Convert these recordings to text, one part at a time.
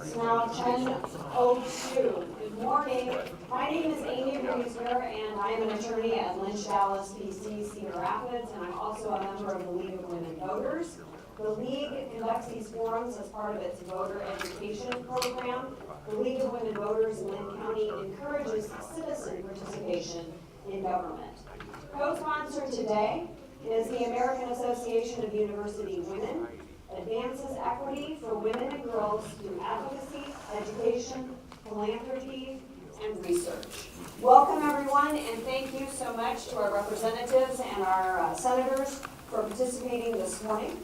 It's now 10:02. Good morning. My name is Amy Reesner, and I am an attorney at Linn, Dallas, PC, Cedar Rapids, and I'm also a member of the League of Women Voters. The League conducts these forums as part of its voter education program. The League of Women Voters in Linn County encourages citizen participation in government. Co-sponsored today is the American Association of University Women, advances equity for women and girls through advocacy, education, philanthropy, and research. Welcome everyone, and thank you so much to our representatives and our senators for participating this morning.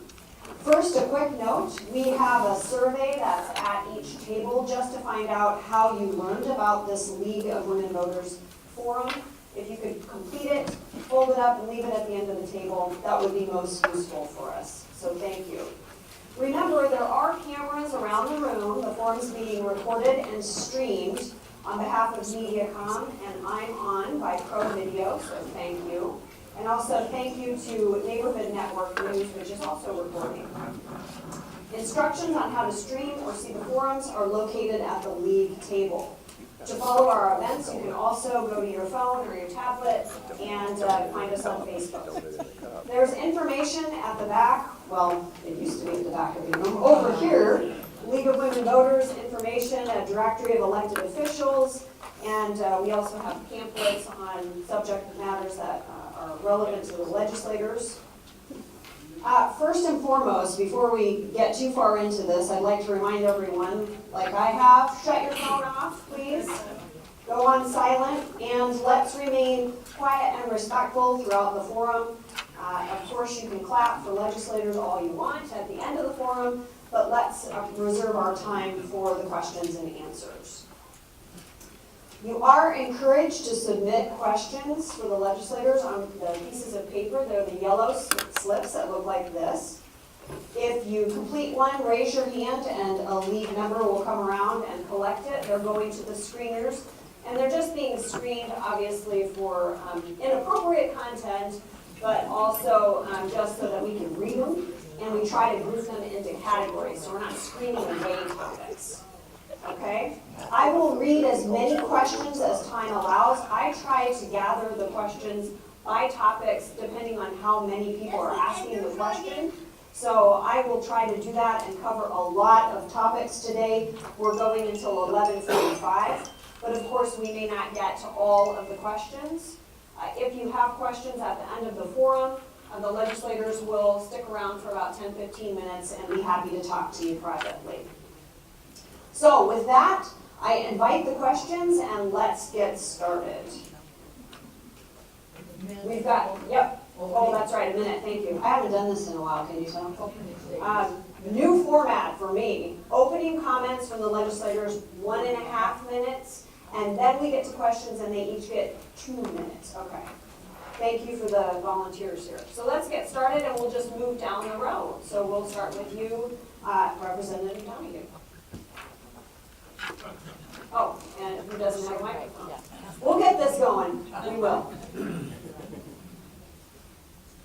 First, a quick note, we have a survey that's at each table just to find out how you learned about this League of Women Voters Forum. If you could complete it, fold it up, and leave it at the end of the table, that would be most useful for us. So thank you. Remember, there are cameras around the room. The forum's being recorded and streamed on behalf of MediaCom, and I'm on by Pro Video, so thank you. And also thank you to Neighborhood Network News, which is also recording. Instructions on how to stream or see the forums are located at the League table. To follow our events, you can also go to your phone or your tablet and find us on Facebook. There's information at the back, well, it used to be at the back of the room, over here, League of Women Voters information, a directory of elected officials, and we also have pamphlets on subject matters that are relevant to the legislators. First and foremost, before we get too far into this, I'd like to remind everyone, like I have, shut your phone off, please. Go on silent, and let's remain quiet and respectful throughout the forum. Of course, you can clap for legislators all you want at the end of the forum, but let's reserve our time for the questions and answers. You are encouraged to submit questions for the legislators on the pieces of paper. They're the yellow slips that look like this. If you complete one, raise your hand and a lead member will come around and collect it. They're going to the screeners, and they're just being screened, obviously, for inappropriate content, but also just so that we can read them, and we try to group them into categories, so we're not screening away topics. Okay? I will read as many questions as time allows. I try to gather the questions by topics depending on how many people are asking the question. So I will try to do that and cover a lot of topics today. We're going until 11:45, but of course we may not get to all of the questions. If you have questions at the end of the forum, the legislators will stick around for about 10-15 minutes and be happy to talk to you privately. So with that, I invite the questions and let's get started. We've got, yep, oh that's right, a minute, thank you. I haven't done this in a while, can you tell? New format for me, opening comments from the legislators, 1.5 minutes, and then we get to questions and they each get 2 minutes, okay. Thank you for the volunteers here. So let's get started and we'll just move down the row. So we'll start with you, Representative Donahue. Oh, and who doesn't have a microphone? We'll get this going. We will.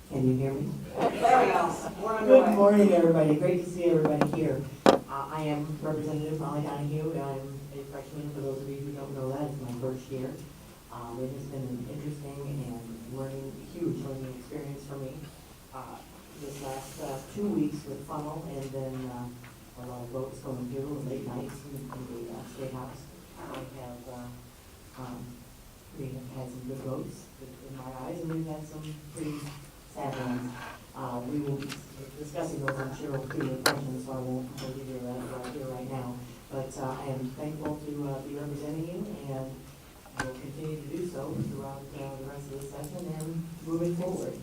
Can you hear me? There we go. We're underway. Good morning, everybody. Great to see everybody here. I am Representative Molly Donahue. I'm a freshman. For those of you who don't know that, it's my first year. It has been an interesting and huge learning experience for me. This last 2 weeks with funnel and then a lot of votes going through, late nights in the State House. We have had some good votes in my eyes, and we've had some pretty sad ones. We will be discussing those, I'm sure, through your questions, so I won't give you that here right now. But I am thankful to be representing you, and I will continue to do so throughout the rest of the session and moving forward.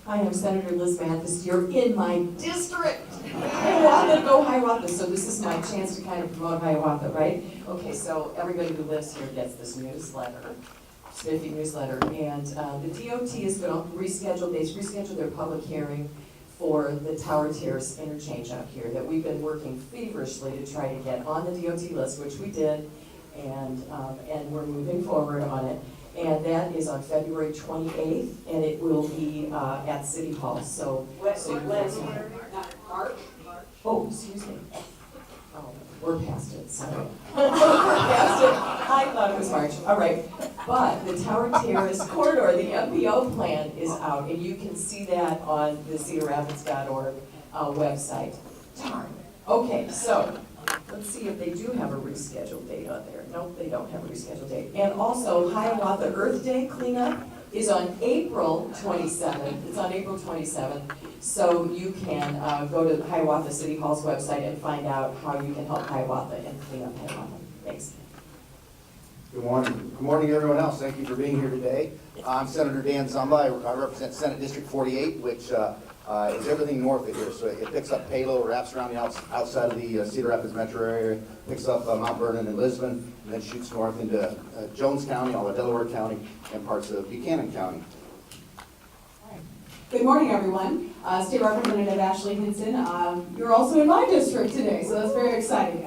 Hi, I'm Senator Liz Mathis. You're in my district. Hiawatha, go Hiawatha. So this is my chance to kind of promote Hiawatha, right? Okay, so everybody who lives here gets this newsletter, spiffy newsletter, and the DOT is going to reschedule. They rescheduled their public hearing for the Tower Terrace interchange out here that we've been working feverishly to try to get on the DOT list, which we did, and we're moving forward on it. And that is on February 28th, and it will be at City Hall. So, March? Oh, excuse me. We're past it, so. We're past it. I thought it was March, all right. But the Tower Terrace corridor, the MPO plan is out, and you can see that on the cedarrapids.org website. Darn. Okay, so let's see if they do have a rescheduled date on there. Nope, they don't have a rescheduled date. And also, Hiawatha Earth Day cleanup is on April 27th. It's on April 27th. So you can go to Hiawatha City Hall's website and find out how you can help Hiawatha and clean up Hiawatha. Thanks. Good morning. Good morning, everyone else. Thank you for being here today. I'm Senator Dan Zumba. I represent Senate District 48, which is everything north of here. So it picks up Palo, wraps around the outside of the Cedar Rapids metro area, picks up Mount Vernon and Lisbon, and then shoots north into Jones County, all of Delaware County, and parts of Buchanan County. Good morning, everyone. State Representative Ashley Hinson. You're also in my district today, so that's very exciting.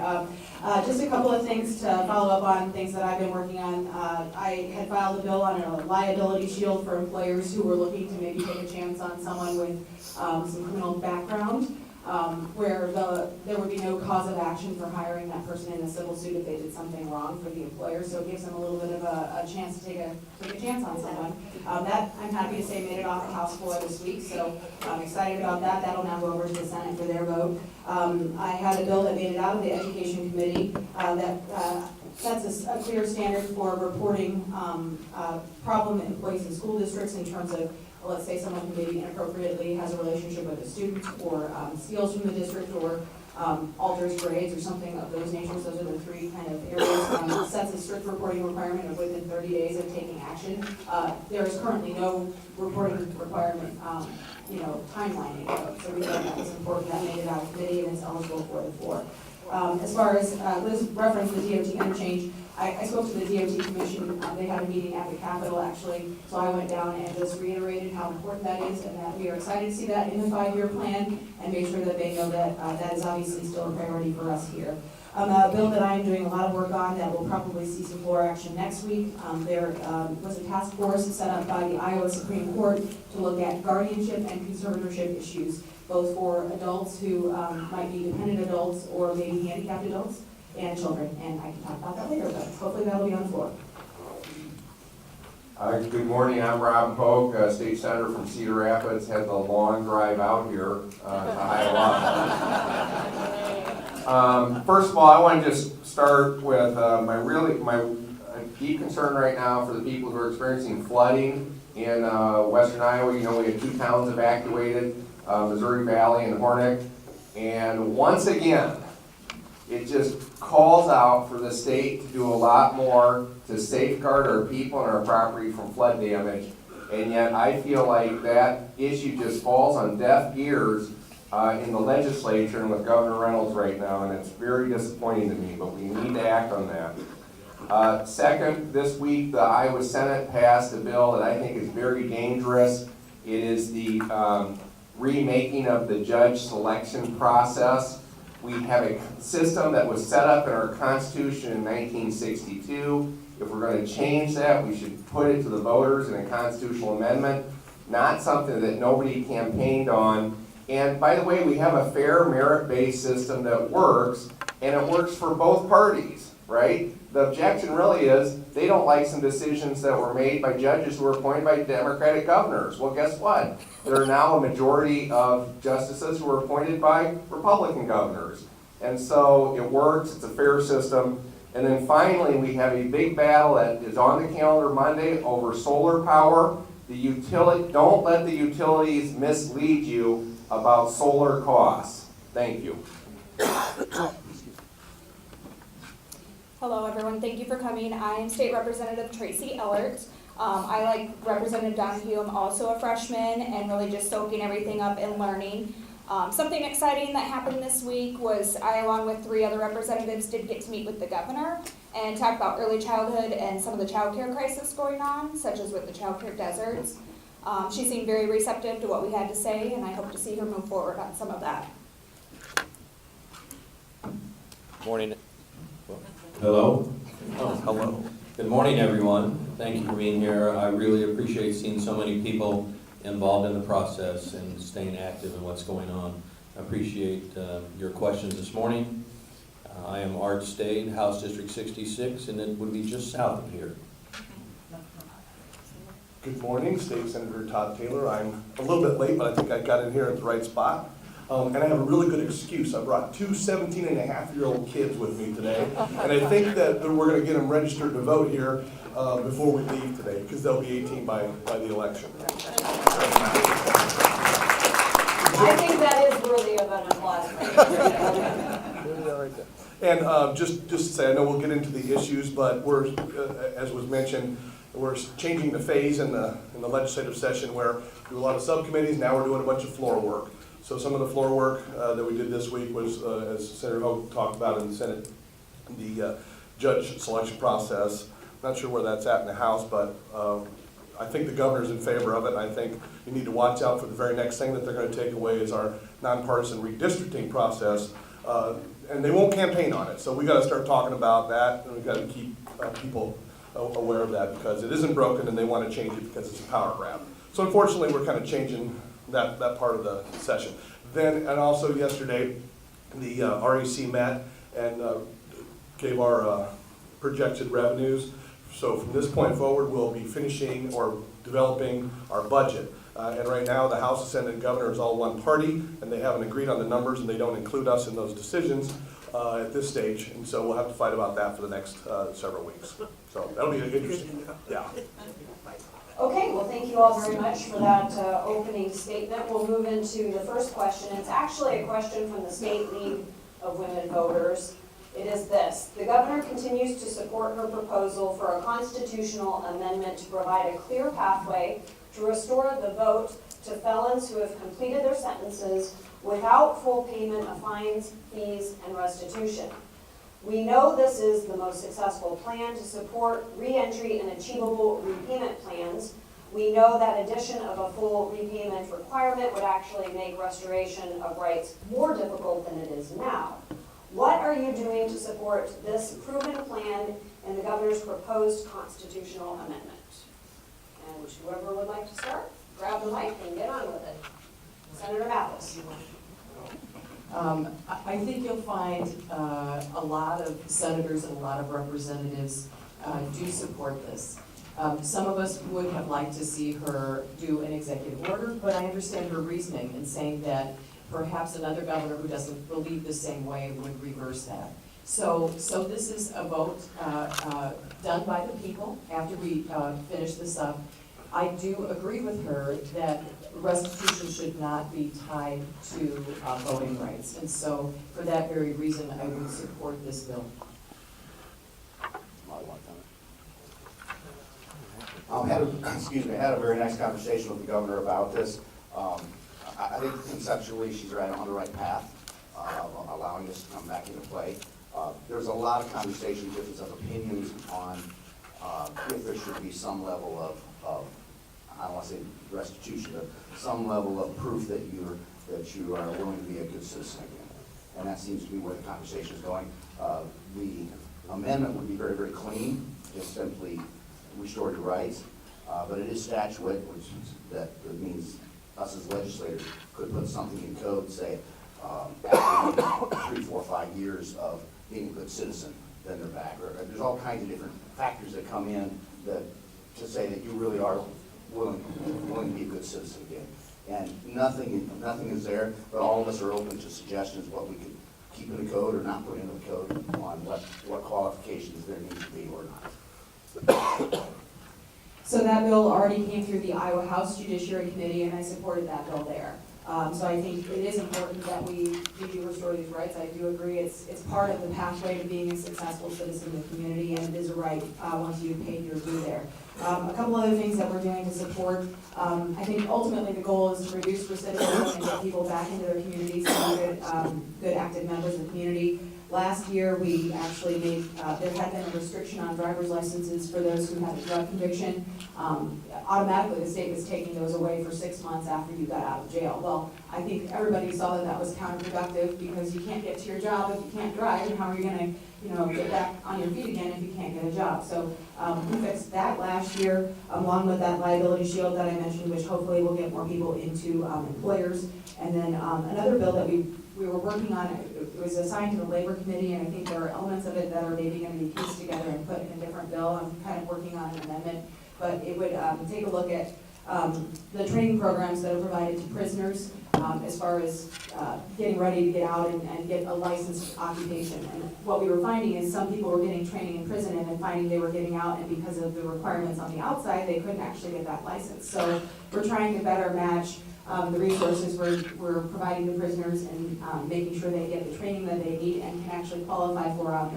Just a couple of things to follow up on, things that I've been working on. I had filed a bill on a liability shield for employers who were looking to maybe take a chance on someone with some criminal background, where there would be no cause of action for hiring that person in a civil suit if they did something wrong for the employer. So it gives them a little bit of a chance to take a chance on someone. That, I'm happy to say, made it off the House floor this week, so I'm excited about that. That'll now go over to the Senate for their vote. I had a bill that made it out of the Education Committee that sets a clear standard for reporting problem employees in school districts in terms of, let's say, someone who maybe inappropriately has a relationship with a student or steals from the district or alters grades or something of those natures. Those are the three kind of areas. Sets a strict reporting requirement of within 30 days of taking action. There is currently no reporting requirement, timeline in code. So we thought that was important. That made it out of committee and is eligible for the floor. As far as Liz referenced the DOT interchange, I spoke to the DOT commission. They had a meeting at the Capitol, actually, so I went down and just reiterated how important that is and that we are excited to see that in the 5-year plan and make sure that they know that that is obviously still a priority for us here. A bill that I am doing a lot of work on that will probably see some floor action next week. There was a task force set up by the Iowa Supreme Court to look at guardianship and conservatorship issues, both for adults who might be dependent adults or maybe handicapped adults and children. And I can talk about that later, but hopefully that'll be on the floor. Good morning, I'm Rob Polk, State Senator from Cedar Rapids. Had the long drive out here to Hiawatha. First of all, I want to just start with my deep concern right now for the people who are experiencing flooding in western Iowa. You know, we had 2 towns evacuated, Missouri Valley and Hornick. And once again, it just calls out for the state to do a lot more to safeguard our people and our property from flood damage. And yet I feel like that issue just falls on deaf ears in the legislature and with Governor Reynolds right now, and it's very disappointing to me, but we need to act on that. Second, this week the Iowa Senate passed a bill that I think is very dangerous. It is the remaking of the judge selection process. We have a system that was set up in our Constitution in 1962. If we're going to change that, we should put it to the voters in a constitutional amendment, not something that nobody campaigned on. And by the way, we have a fair merit-based system that works, and it works for both parties, right? The objection really is they don't like some decisions that were made by judges who were appointed by Democratic governors. Well, guess what? There are now a majority of justices who are appointed by Republican governors. And so it works, it's a fair system. And then finally, we have a big battle that is on the calendar Monday over solar power. Don't let the utilities mislead you about solar costs. Thank you. Hello everyone, thank you for coming. I am State Representative Tracy Ellert. I, like Representative Donahue, am also a freshman and really just soaking everything up and learning. Something exciting that happened this week was I, along with 3 other representatives, did get to meet with the governor and talk about early childhood and some of the child care crisis going on, such as with the child care deserts. She seemed very receptive to what we had to say, and I hope to see her move forward on some of that. Morning. Hello. Oh, hello. Good morning, everyone. Thank you for being here. I really appreciate seeing so many people involved in the process and staying active in what's going on. I appreciate your questions this morning. I am Art Stade, House District 66, and it would be just south of here. Good morning, State Senator Todd Taylor. I'm a little bit late, but I think I got in here at the right spot. And I have a really good excuse. I brought two 17-and-a-half-year-old kids with me today. And I think that we're going to get them registered to vote here before we leave today, because they'll be 18 by the election. I think that is worthy of an applause. And just to say, I know we'll get into the issues, but we're, as was mentioned, we're changing the phase in the legislative session where we do a lot of subcommittees. Now we're doing a bunch of floor work. So some of the floor work that we did this week was, as Senator Hogue talked about in the Senate, the judge selection process. Not sure where that's at in the House, but I think the governor's in favor of it. And I think you need to watch out for the very next thing that they're going to take away is our nonpartisan redistricting process. And they won't campaign on it. So we got to start talking about that, and we got to keep people aware of that, because it isn't broken and they want to change it because it's a power grab. So unfortunately, we're kind of changing that part of the session. Then, and also yesterday, the REC met and gave our projected revenues. So from this point forward, we'll be finishing or developing our budget. And right now, the House, the Senate, and Governor is all one party, and they haven't agreed on the numbers, and they don't include us in those decisions at this stage. And so we'll have to fight about that for the next several weeks. So that'll be interesting. Yeah. Okay, well, thank you all very much for that opening statement. We'll move into the first question. It's actually a question from the State League of Women Voters. It is this: the governor continues to support her proposal for a constitutional amendment to provide a clear pathway to restore the vote to felons who have completed their sentences without full payment of fines, fees, and restitution. We know this is the most successful plan to support reentry and achievable repayment plans. We know that addition of a full repayment requirement would actually make restoration of rights more difficult than it is now. What are you doing to support this proven plan in the governor's proposed constitutional amendment? And whoever would like to start, grab the mic and get on with it. Senator Mathis. I think you'll find a lot of senators and a lot of representatives do support this. Some of us would have liked to see her do an executive order, but I understand her reasoning in saying that perhaps another governor who doesn't believe the same way would reverse that. So this is a vote done by the people after we finish this up. I do agree with her that restitution should not be tied to voting rights. And so for that very reason, I would support this bill. I had a very nice conversation with the governor about this. I think conceptually she's right on the right path, allowing this to come back into play. There's a lot of conversation, difference of opinions on if there should be some level of I don't want to say restitution, but some level of proof that you are willing to be a good citizen again. And that seems to be where the conversation is going. The amendment would be very, very clean, just simply restore your rights. But it is statute, which that means us as legislators could put something in code, say, after 3, 4, 5 years of being a good citizen, then they're back. Or there's all kinds of different factors that come in that to say that you really are willing to be a good citizen again. And nothing is there, but all of us are open to suggestions what we could keep in the code or not put into the code on what qualifications there need to be or not. So that bill already came through the Iowa House Judiciary Committee, and I supported that bill there. So I think it is important that we do restore these rights. I do agree it's part of the pathway to being a successful citizen in the community, and it is a right once you've paid your due there. A couple other things that we're doing to support, I think ultimately the goal is to reduce recidivism and get people back into their communities and good active members of the community. Last year, we actually made, there had been a restriction on driver's licenses for those who had a drug conviction. Automatically, the state was taking those away for 6 months after you got out of jail. Well, I think everybody saw that was counterproductive because you can't get to your job if you can't drive, and how are you gonna, get back on your feet again if you can't get a job? So we fixed that last year, along with that liability shield that I mentioned, which hopefully will get more people into employers. And then another bill that we we were working on it. It was assigned to the labor committee, and I think there are elements of it that are maybe gonna be pieced together and put in a different bill. I'm kind of working on an amendment, but it would take a look at the training programs that are provided to prisoners as far as getting ready to get out and get a licensed occupation. And what we were finding is some people were getting training in prison and then finding they were getting out, and because of the requirements on the outside, they couldn't actually get that license. So we're trying to better match the resources we're providing the prisoners and making sure they get the training that they need and can actually qualify for on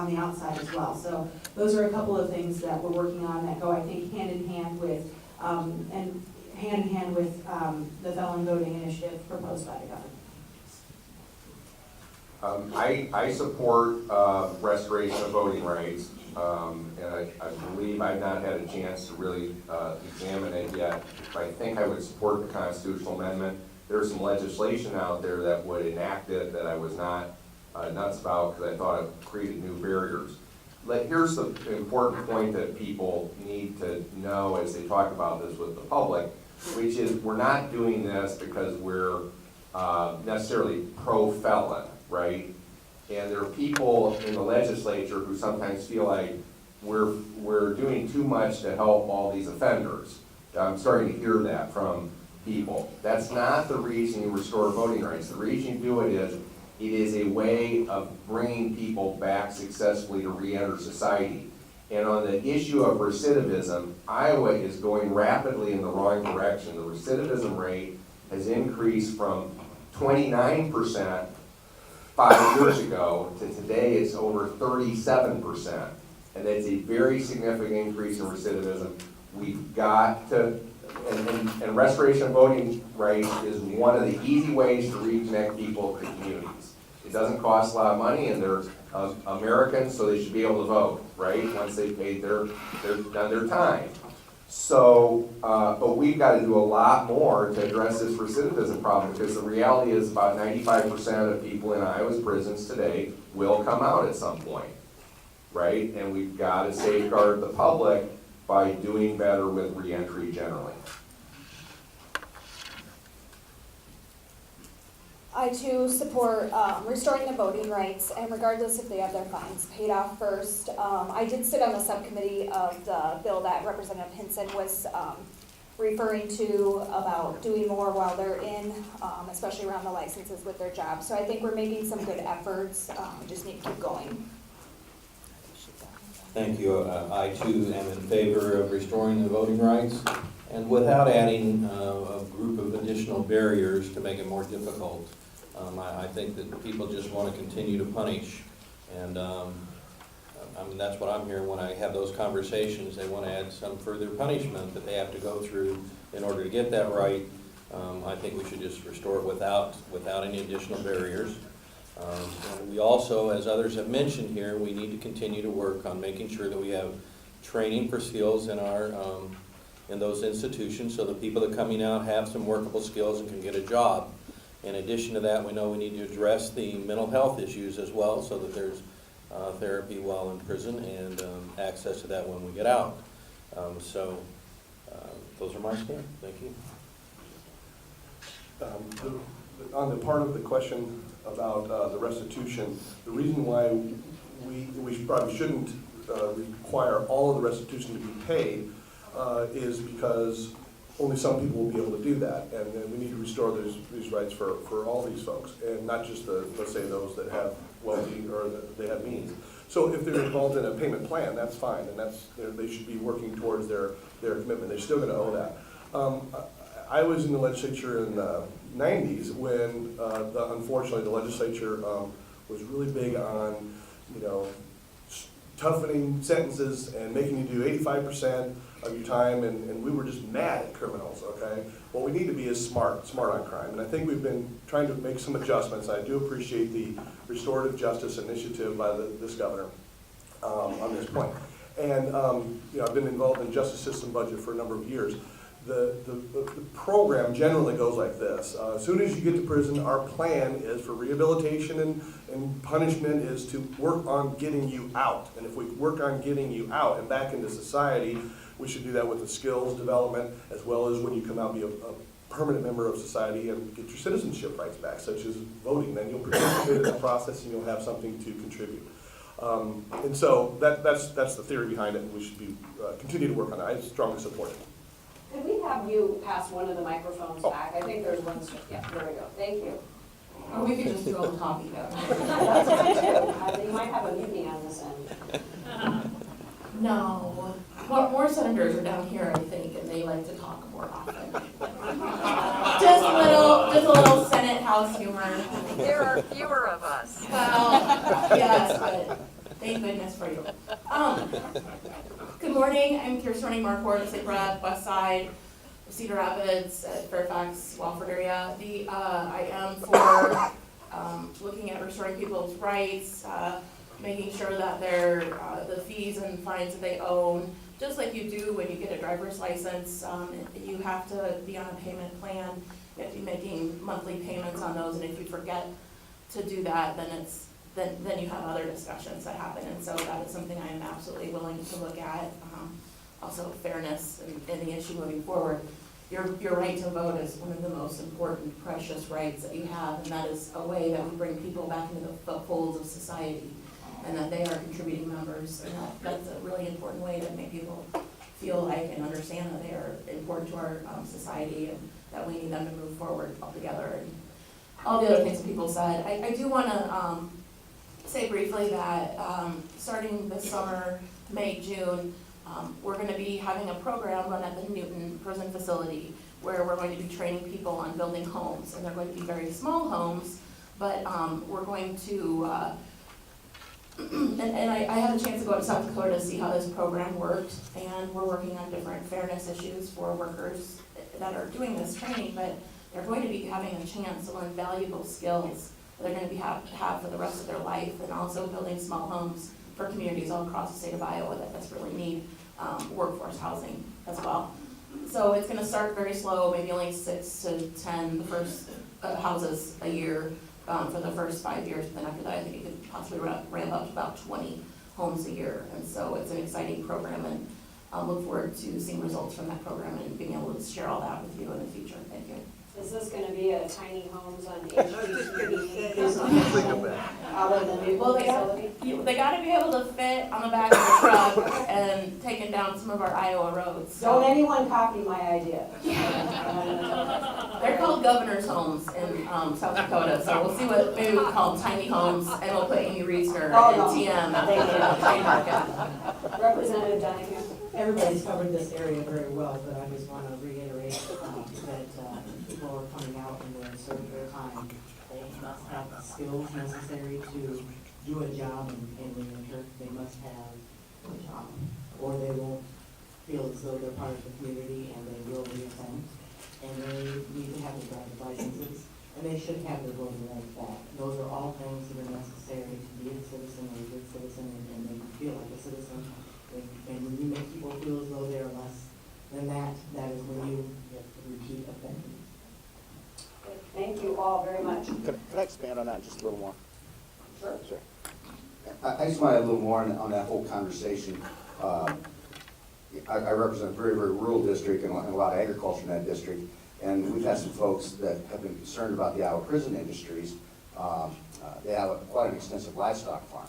the outside as well. So those are a couple of things that we're working on that go, I think, hand in hand with the felon voting initiative proposed by the government. I support restoration of voting rights, and I believe I've not had a chance to really examine it yet. But I think I would support the constitutional amendment. There's some legislation out there that would enact it that I was not nuts about because I thought it created new barriers. Here's the important point that people need to know as they talk about this with the public, which is we're not doing this because we're necessarily pro-felon, right? And there are people in the legislature who sometimes feel like we're doing too much to help all these offenders. I'm starting to hear that from people. That's not the reason you restore voting rights. The reason you do it is a way of bringing people back successfully to re-enter society. And on the issue of recidivism, Iowa is going rapidly in the wrong direction. The recidivism rate has increased from 29% 5 years ago to today it's over 37%. And that's a very significant increase in recidivism. We've got to, and restoration of voting rights is one of the easy ways to reconnect people to communities. It doesn't cost a lot of money, and they're Americans, so they should be able to vote, right? Once they've paid done their time. So, but we've got to do a lot more to address this recidivism problem, because the reality is about 95% of people in Iowa's prisons today will come out at some point, right? And we've got to safeguard the public by doing better with reentry generally. I too support restoring the voting rights, and regardless if they have their fines paid off first. I did sit on the subcommittee of the bill that Representative Hinson was referring to about doing more while they're in, especially around the licenses with their jobs. So I think we're making some good efforts. We just need to keep going. Thank you. I too am in favor of restoring the voting rights, and without adding a group of additional barriers to make it more difficult. I think that people just want to continue to punish, and I mean, that's what I'm hearing when I have those conversations. They want to add some further punishment that they have to go through in order to get that right. I think we should just restore it without any additional barriers. And we also, as others have mentioned here, we need to continue to work on making sure that we have training for skills in our in those institutions, so the people that are coming out have some workable skills and can get a job. In addition to that, we know we need to address the mental health issues as well, so that there's therapy while in prison and access to that when we get out. Those are my stand. Thank you. On the part of the question about the restitution, the reason why we probably shouldn't require all of the restitution to be paid is because only some people will be able to do that, and we need to restore these rights for all these folks, and not just let's say those that have wealthy or that they have means. So if they're involved in a payment plan, that's fine, and they should be working towards their commitment. They're still going to owe that. I was in the legislature in the 90s when, unfortunately, the legislature was really big on, toughening sentences and making you do 85% of your time, and we were just mad at criminals, okay? What we need to be is smart on crime, and I think we've been trying to make some adjustments. I do appreciate the restorative justice initiative by this governor on this point. And I've been involved in the justice system budget for a number of years. The program generally goes like this. As soon as you get to prison, our plan is for rehabilitation and punishment is to work on getting you out. And if we work on getting you out and back into society, we should do that with the skills development as well as when you come out, be a permanent member of society and get your citizenship rights back, such as voting. Then you'll participate in that process and you'll have something to contribute. And so that's the theory behind it, and we should be continue to work on it. I strongly support it. Could we have you pass one of the microphones Oh. back? I think there's one, yeah, there we go, thank you. Or we could just throw the coffee down. That's fine too. You might have a meeting on this end. No, more senators are down here, I think, and they like to talk more often. Just a little Senate House humor. There are fewer of us. Well, yes, but thank goodness for you. Good morning, I'm Kirsten Marquardt, State Rep, West Side, Cedar Rapids, Fairfax, Walford area. I am for looking at restoring people's rights, making sure that the fees and fines that they own, just like you do when you get a driver's license, you have to be on a payment plan. You have to be making monthly payments on those, and if you forget to do that, then you have other discussions that happen, and so that is something I am absolutely willing to look at. Also fairness in the issue moving forward. Your right to vote is one of the most important, precious rights that you have, and that is a way that we bring people back into the folds of society, and that they are contributing members, and that's a really important way to make people feel like and understand that they are important to our society, and that we need them to move forward altogether, and all the other things that people said. I do want to say briefly that starting this summer, May, June, we're going to be having a program run at the Newton Prison Facility where we're going to be training people on building homes, and they're going to be very small homes, but we're going to, and I had a chance to go to South Dakota to see how this program worked, and we're working on different fairness issues for workers that are doing this training, but they're going to be having a chance to learn valuable skills that they're going to have for the rest of their life, and also building small homes for communities all across the state of Iowa that desperately need workforce housing as well. So it's going to start very slow, maybe only 6 to 10, the first houses a year for the first 5 years. But then after that, I think it could possibly ramp up to about 20 homes a year. And so it's an exciting program, and I'll look forward to seeing results from that program and being able to share all that with you in the future. Thank you. Is this gonna be a tiny homes on HGTV out of the new Well, facility? they got to be able to fit on the back of the truck and taking down some of our Iowa roads. So. Don't anyone copy my idea. They're called governor's homes in South Dakota, so we'll see what maybe we'll call tiny homes, and we'll put Amy Reesner and TM trademark it. Representative Donahue. Everybody's covered this area very well, but I just want to reiterate that people are coming out and they're serving their time. They must have the skills necessary to do a job in New Hampshire. They must have a job, or they won't feel as though they're part of the community, and they will reoffend. And they need to have their driver's licenses, and they should have their voting rights back. Those are all things that are necessary to be a citizen or a good citizen, and make you feel like a citizen. And when you make people feel as though they're less than that, that is when you get repeat offending. Thank you all very much. Could I expand on that just a little more? Sure. Sure. I just want to add a little more on that whole conversation. I represent a very, very rural district and a lot of agriculture in that district, and we've had some folks that have been concerned about the Iowa prison industries. They have quite an extensive livestock farm,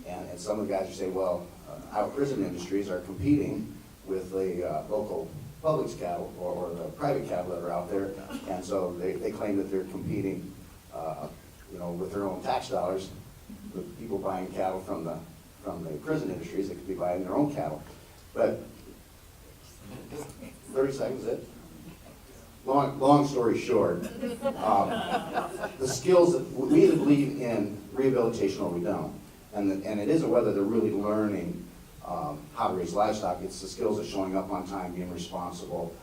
and some of the guys are saying, well, Iowa prison industries are competing with the local Publix cattle or the private cattle that are out there, and so they claim that they're competing, with their own tax dollars, with people buying cattle from the prison industries that could be buying their own cattle. But 30 seconds, is it? Long story short, the skills that we either believe in rehabilitation or we don't, and it isn't whether they're really learning how to raise livestock. It's the skills of showing up on time, being responsible,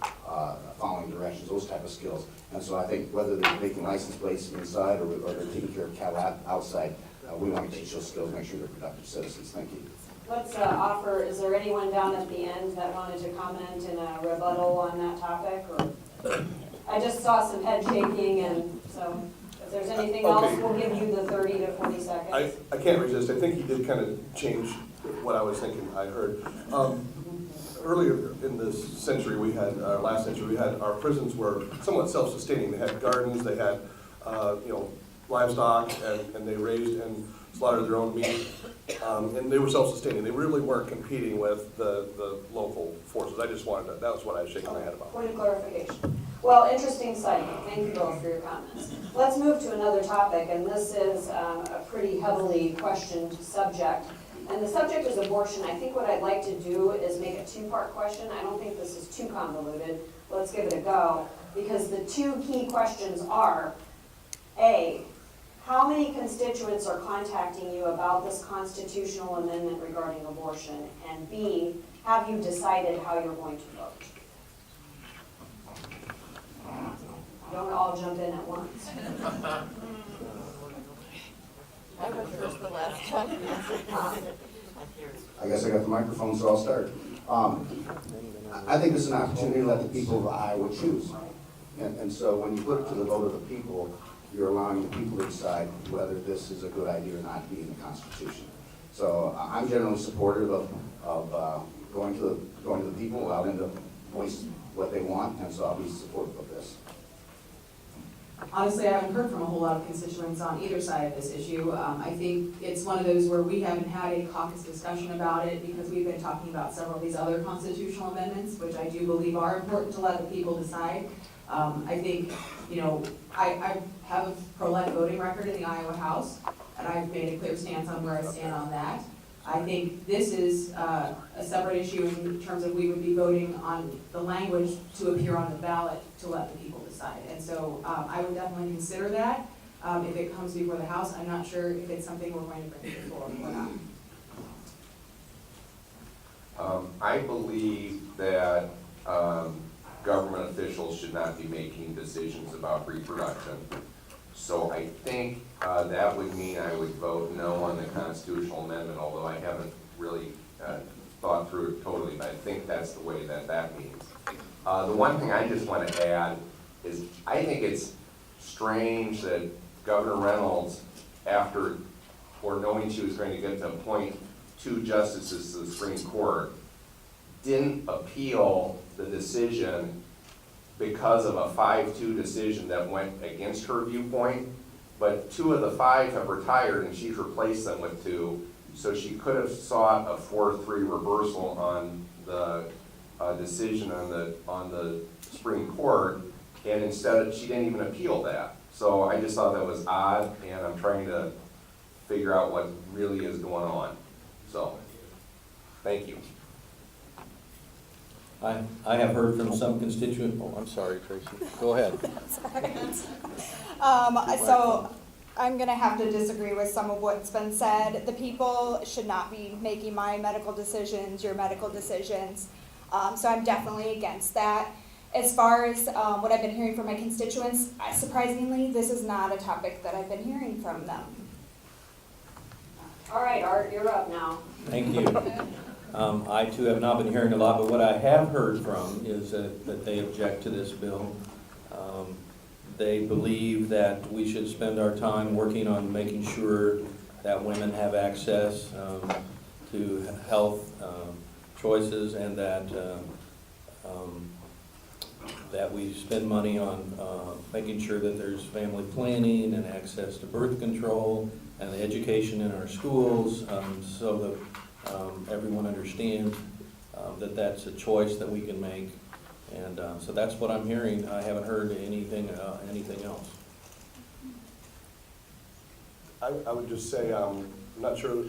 following directions, those type of skills. And so I think whether they're making license plates inside or they're taking care of cattle outside, we want to teach those skills, make sure they're productive citizens. Thank you. Let's offer, is there anyone down at the end that wanted to comment in a rebuttal on that topic? Or I just saw some head shaking, and so if there's anything else, Okay. we'll give you the 30 to 40 seconds. I can't resist. I think he did kind of change what I was thinking I heard. earlier in this century, last century, we had, our prisons were somewhat self-sustaining. They had gardens, they had, livestock, and they raised and slaughtered their own meat. And they were self-sustaining. They really weren't competing with the local forces. I just wanted to, that was what I was shaking my head about. Point of clarification. Well, interesting study. Thank you both for your comments. Let's move to another topic, and this is a pretty heavily questioned subject. And the subject is abortion. I think what I'd like to do is make a two-part question. I don't think this is too convoluted. Let's give it a go, because the two key questions are, A, how many constituents are contacting you about this constitutional amendment regarding abortion? And B, have you decided how you're going to vote? Don't all jump in at once. I went first the last time. I guess I got the microphone, so I'll start. I think this is an opportunity to let the people of Iowa choose. And so when you put it to the vote of the people, you're allowing the people to decide whether this is a good idea or not to be in the Constitution. So I'm generally supportive of going to the people, allowing them to voice what they want, and so I'll be supportive of this. Honestly, I haven't heard from a whole lot of constituents on either side of this issue. I think it's one of those where we haven't had a caucus discussion about it because we've been talking about several of these other constitutional amendments, which I do believe are important to let the people decide. I think, I have a pro-life voting record in the Iowa House, and I've made a clear stance on where I stand on that. I think this is a separate issue in terms of we would be voting on the language to appear on the ballot to let the people decide. And so I would definitely consider that. If it comes before the House, I'm not sure if it's something we're going to bring to the floor or not. I believe that government officials should not be making decisions about reproduction. So I think that would mean I would vote no on the constitutional amendment, although I haven't really thought through it totally, but I think that's the way that means. The one thing I just want to add is I think it's strange that Governor Reynolds, after, or knowing she was going to get to appoint 2 justices to the Supreme Court, didn't appeal the decision because of a 5-2 decision that went against her viewpoint, but 2 of the 5 have retired and she's replaced them with 2, so she could have sought a 4-3 reversal on the decision on the Supreme Court, and instead she didn't even appeal that. So I just thought that was odd, and I'm trying to figure out what really is going on. So, thank you. I have heard from some constituents. Oh, I'm sorry, Tracy. Go ahead. So I'm gonna have to disagree with some of what's been said. The people should not be making my medical decisions, your medical decisions. So I'm definitely against that. As far as what I've been hearing from my constituents, surprisingly, this is not a topic that I've been hearing from them. All right, Art, you're up now. Thank you. I too have not been hearing a lot, but what I have heard from is that they object to this bill. They believe that we should spend our time working on making sure that women have access to health choices, and that we spend money on making sure that there's family planning and access to birth control and the education in our schools, so that everyone understands that that's a choice that we can make. And so that's what I'm hearing. I haven't heard anything else. I would just say, I'm not sure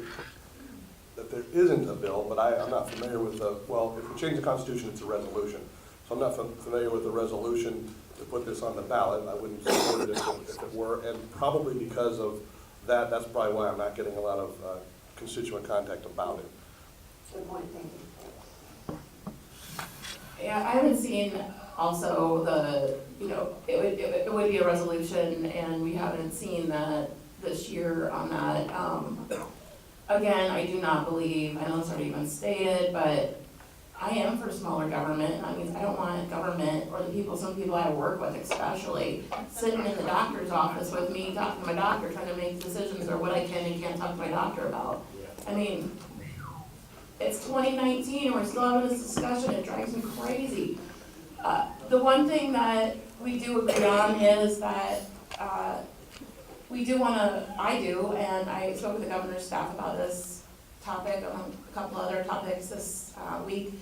that there isn't a bill, but I'm not familiar with well, if we change the Constitution, it's a resolution. So I'm not familiar with the resolution to put this on the ballot. I wouldn't support it if it were, and probably because of that, that's probably why I'm not getting a lot of constituent contact about it. Good point, thank you. Yeah, I haven't seen also it would be a resolution, and we haven't seen that this year on that. Again, I do not believe, I know it's already been stated, but I am for smaller government. I mean, I don't want government, or some people I work with especially, sitting in the doctor's office with me, talking to my doctor, trying to make decisions or what I can and can't talk to my doctor about. I mean, It's 2019 and we're still having this discussion, it drives me crazy. The one thing that we do agree on is that I do, and I spoke with the governor's staff about this topic, a couple other topics this week.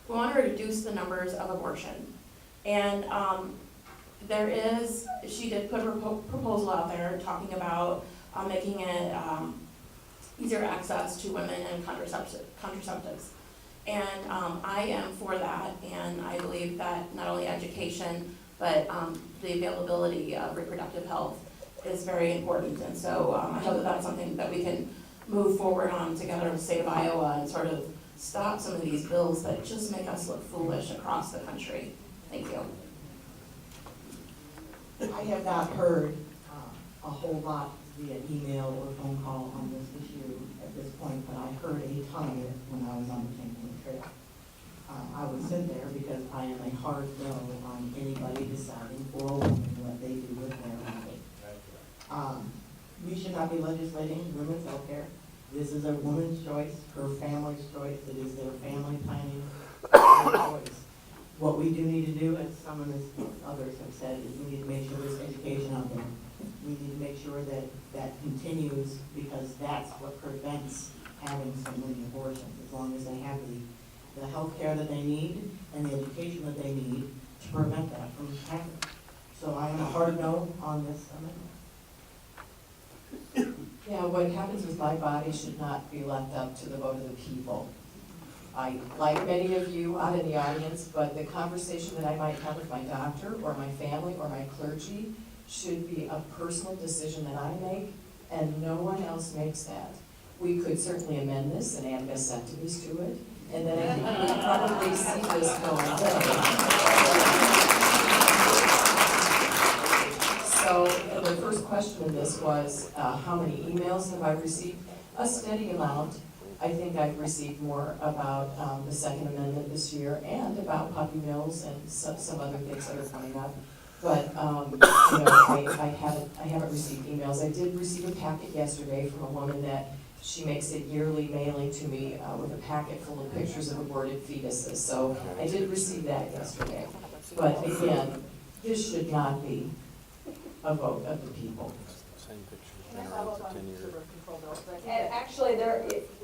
We want to reduce the numbers of abortion. And she did put a proposal out there talking about making it easier access to women and contraceptives. And I am for that, and I believe that not only education, but the availability of reproductive health is very important. And so I hope that that's something that we can move forward on together with the state of Iowa and sort of stop some of these bills that just make us look foolish across the country. Thank you. I have not heard a whole lot via email or phone call on this issue at this point, but I heard a ton of it when I was on the campaign trail. I would sit there because I am a hard no on anybody deciding for a woman what they do with their body. We should not be legislating women's health care. This is a woman's choice, her family's choice. It is their family planning choice. What we do need to do, as some of others have said, is we need to make sure there's education out there. We need to make sure that that continues, because that's what prevents having so many abortions, as long as they have the health care that they need and the education that they need to prevent that from happening. So I am a hard no on this amendment. Yeah, what happens with my body should not be left up to the vote of the people. I like many of you out in the audience, but the conversation that I might have with my doctor or my family or my clergy should be a personal decision that I make, and no one else makes that. We could certainly amend this and add mastectomies to it, and then I think we would probably see this going away. So the first question in this was, how many emails have I received? A steady amount. I think I've received more about the Second Amendment this year and about puppy mills and some other things that are coming up. But I haven't received emails. I did receive a packet yesterday from a woman that she makes it yearly mailing to me with a packet full of pictures of aborted fetuses. So I did receive that yesterday. But again, this should not be a vote of the people. Same picture, been around for 10 years. And actually,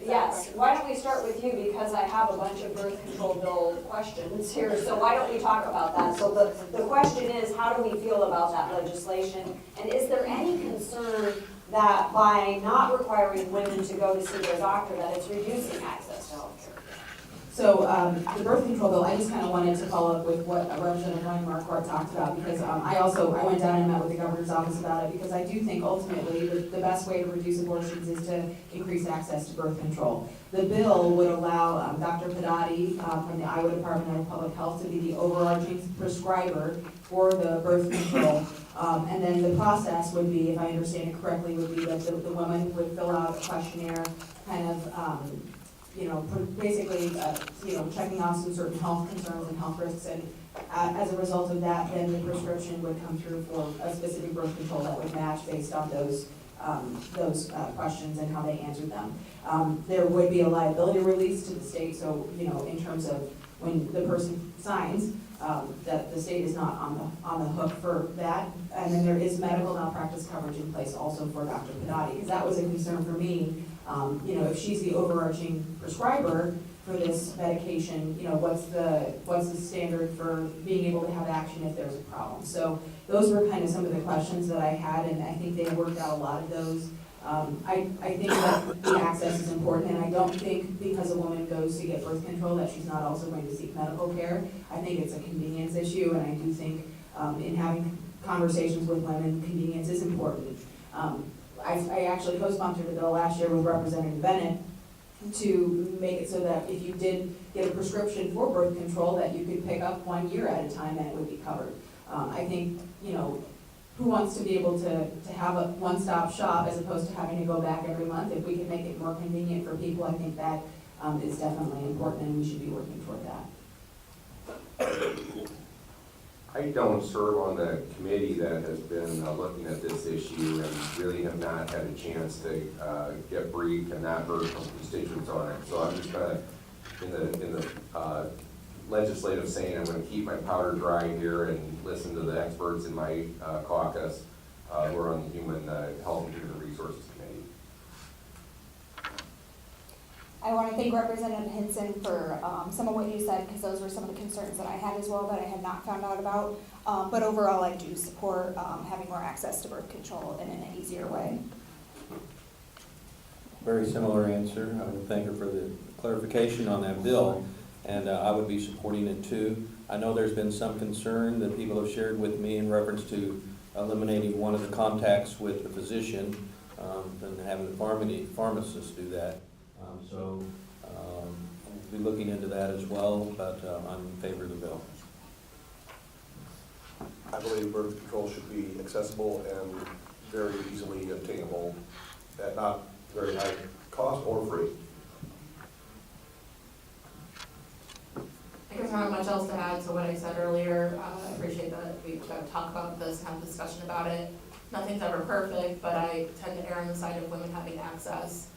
yes, why don't we start with you, because I have a bunch of birth control bill questions here, so why don't we talk about that? So the question is, how do we feel about that legislation? And is there any concern that by not requiring women to go to see their doctor, that it's reducing access to health care? So the birth control bill, I just kind of wanted to follow up with what Representative Linn talked about, because I went down and met with the governor's office about it, because I do think ultimately the best way to reduce abortions is to increase access to birth control. The bill would allow Dr. Pedati from the Iowa Department of Public Health to be the overarching prescriber for the birth control. And then the process would be, if I understand it correctly, would be that the woman would fill out a questionnaire, kind of basically, checking off some certain health concerns and health risks, and as a result of that, then the prescription would come through for a specific birth control that would match based on those questions and how they answered them. There would be a liability release to the state, so, in terms of when the person signs, that the state is not on the hook for that. And then there is medical malpractice coverage in place also for Dr. Pedati, because that was a concern for me. If she's the overarching prescriber for this medication, what's the standard for being able to have action if there's a problem? So those were kind of some of the questions that I had, and I think they worked out a lot of those. I think that the access is important, and I don't think because a woman goes to get birth control that she's not also going to seek medical care. I think it's a convenience issue, and I do think in having conversations with women, convenience is important. I actually co-sponsored a bill last year with Representative Bennett to make it so that if you did get a prescription for birth control, that you could pick up 1 year at a time and it would be covered. I think, who wants to be able to have a one-stop shop as opposed to having to go back every month? If we can make it more convenient for people, I think that is definitely important, and we should be working toward that. I don't serve on the committee that has been looking at this issue and really have not had a chance to get briefed and not heard from constituents on it. So I'm just going to legislative saying I'm going to keep my powder dry here and listen to the experts in my caucus who are on the Human Health and Human Resources Committee. I want to thank Representative Hinson for some of what you said, because those were some of the concerns that I had as well that I had not found out about. But overall, I do support having more access to birth control and in an easier way. Very similar answer. I would thank her for the clarification on that bill, and I would be supporting it too. I know there's been some concern that people have shared with me in reference to eliminating one of the contacts with the physician and having the pharmacist do that. So we'll be looking into that as well, but I'm in favor of the bill. I believe birth control should be accessible and very easily obtainable at not very high cost or free. I guess I don't have much else to add to what I said earlier. I appreciate that we got to talk about this, have a discussion about it. Nothing's ever perfect, but I tend to err on the side of women having access.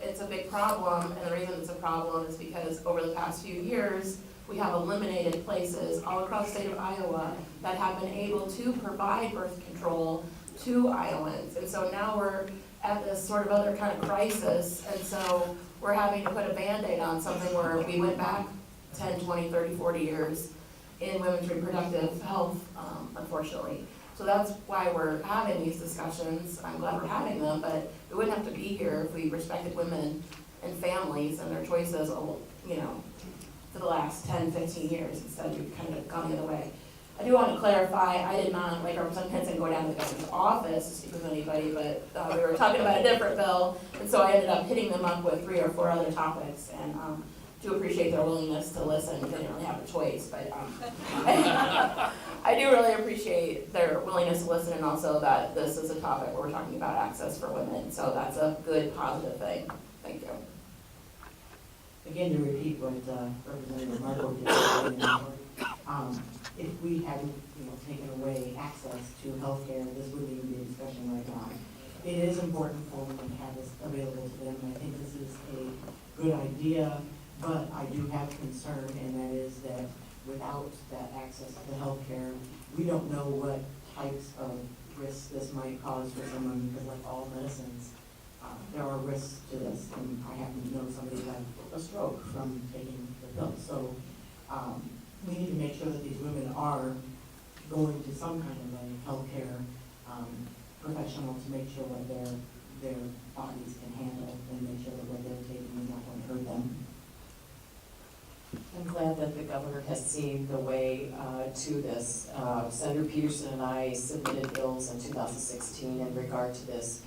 It's a big problem, and the reason it's a problem is because over the past few years, we have eliminated places all across the state of Iowa that have been able to provide birth control to Iowans. And so now we're at this sort of other kind of crisis, and so we're having to put a Band-Aid on something where we went back 10, 20, 30, 40 years in women's reproductive health, unfortunately. So that's why we're having these discussions. I'm glad we're having them, but we wouldn't have to be here if we respected women and families and their choices, you know, for the last 10, 15 years. Instead, we've kind of gone the other way. I do want to clarify, I did not, like Representative Henson, go down to the governor's office to speak with anybody, but we were talking about a different bill, and so I ended up hitting them up with 3 or 4 other topics, and do appreciate their willingness to listen. They didn't really have a choice, but I do really appreciate their willingness to listen, and also that this is a topic where we're talking about access for women, so that's a good, positive thing. Thank you. Again, to repeat what Representative Marco did, if we hadn't, taken away access to healthcare, this wouldn't even be a discussion right now. It is important for women to have this available to them, and I think this is a good idea, but I do have concern, and that is that without that access to healthcare, we don't know what types of risks this might cause for someone, because like all medicines, there are risks to this, and I happen to know somebody who had a stroke from taking the pill. So we need to make sure that these women are going to some kind of a healthcare professional to make sure that their bodies can handle and make sure that what they're taking is not going to hurt them. I'm glad that the governor has seen the way to this. Senator Peterson and I submitted bills in 2016 in regard to this.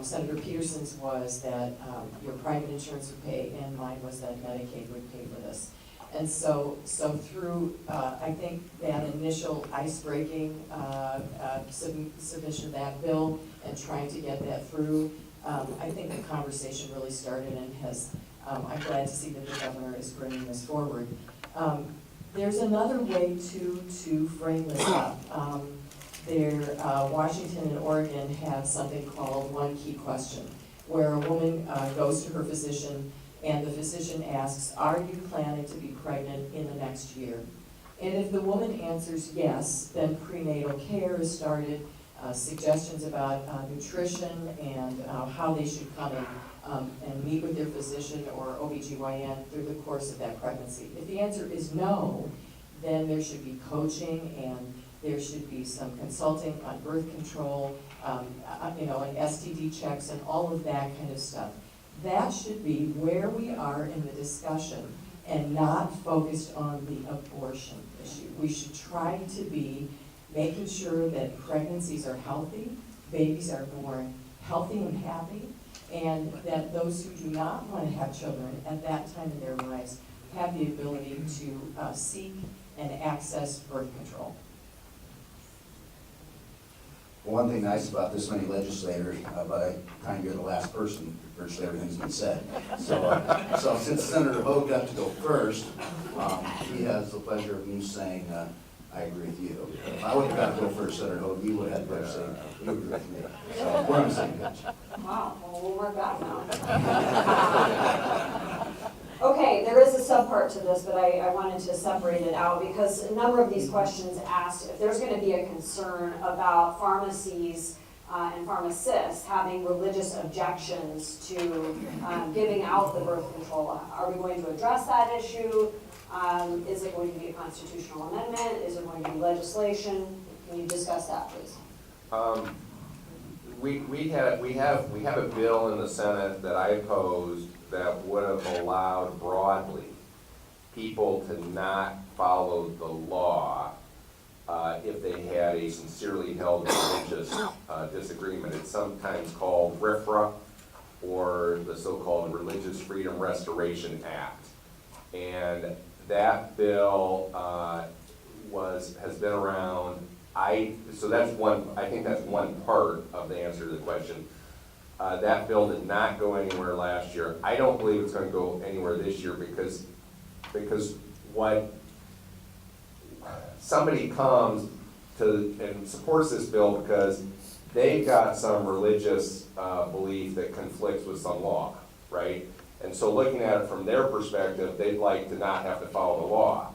Senator Peterson's was that your private insurance would pay, and mine was that Medicaid would pay for this. And so through, I think that initial ice-breaking submission of that bill and trying to get that through, I think the conversation really started and has, I'm glad to see that the governor is bringing this forward. There's another way to frame this up. Washington and Oregon have something called one key question, where a woman goes to her physician and the physician asks, are you planning to be pregnant in the next year? And if the woman answers yes, then prenatal care is started, suggestions about nutrition and how they should come in and meet with their physician or OBGYN through the course of that pregnancy. If the answer is no, then there should be coaching and there should be some consulting on birth control, and STD checks and all of that kind of stuff. That should be where we are in the discussion and not focused on the abortion issue. We should try to be making sure that pregnancies are healthy, babies are born healthy and happy, and that those who do not want to have children at that time in their lives have the ability to seek and access birth control. One thing nice about this many legislators, by the time you're the last person, virtually everything's been said. So since Senator Hogue got to go first, he has the pleasure of me saying, I agree with you. If I would have got to go first, Senator Hogue, you would have better say, you agree with me. So we're on the same page. Wow, well, we'll work that now. Okay, there is a subpart to this, but I wanted to separate it out because a number of these questions asked if there's going to be a concern about pharmacies and pharmacists having religious objections to giving out the birth control. Are we going to address that issue? Is it going to be a constitutional amendment? Is it going to be legislation? Can you discuss that, please? We have a bill in the Senate that I opposed that would have allowed broadly people to not follow the law if they had a sincerely held religious disagreement. It's sometimes called RFRA, or the so-called Religious Freedom Restoration Act. And that bill has been around. So that's one, I think that's one part of the answer to the question. That bill did not go anywhere last year. I don't believe it's going to go anywhere this year because what somebody comes to and supports this bill because they've got some religious belief that conflicts with some law, right? And so looking at it from their perspective, they'd like to not have to follow the law.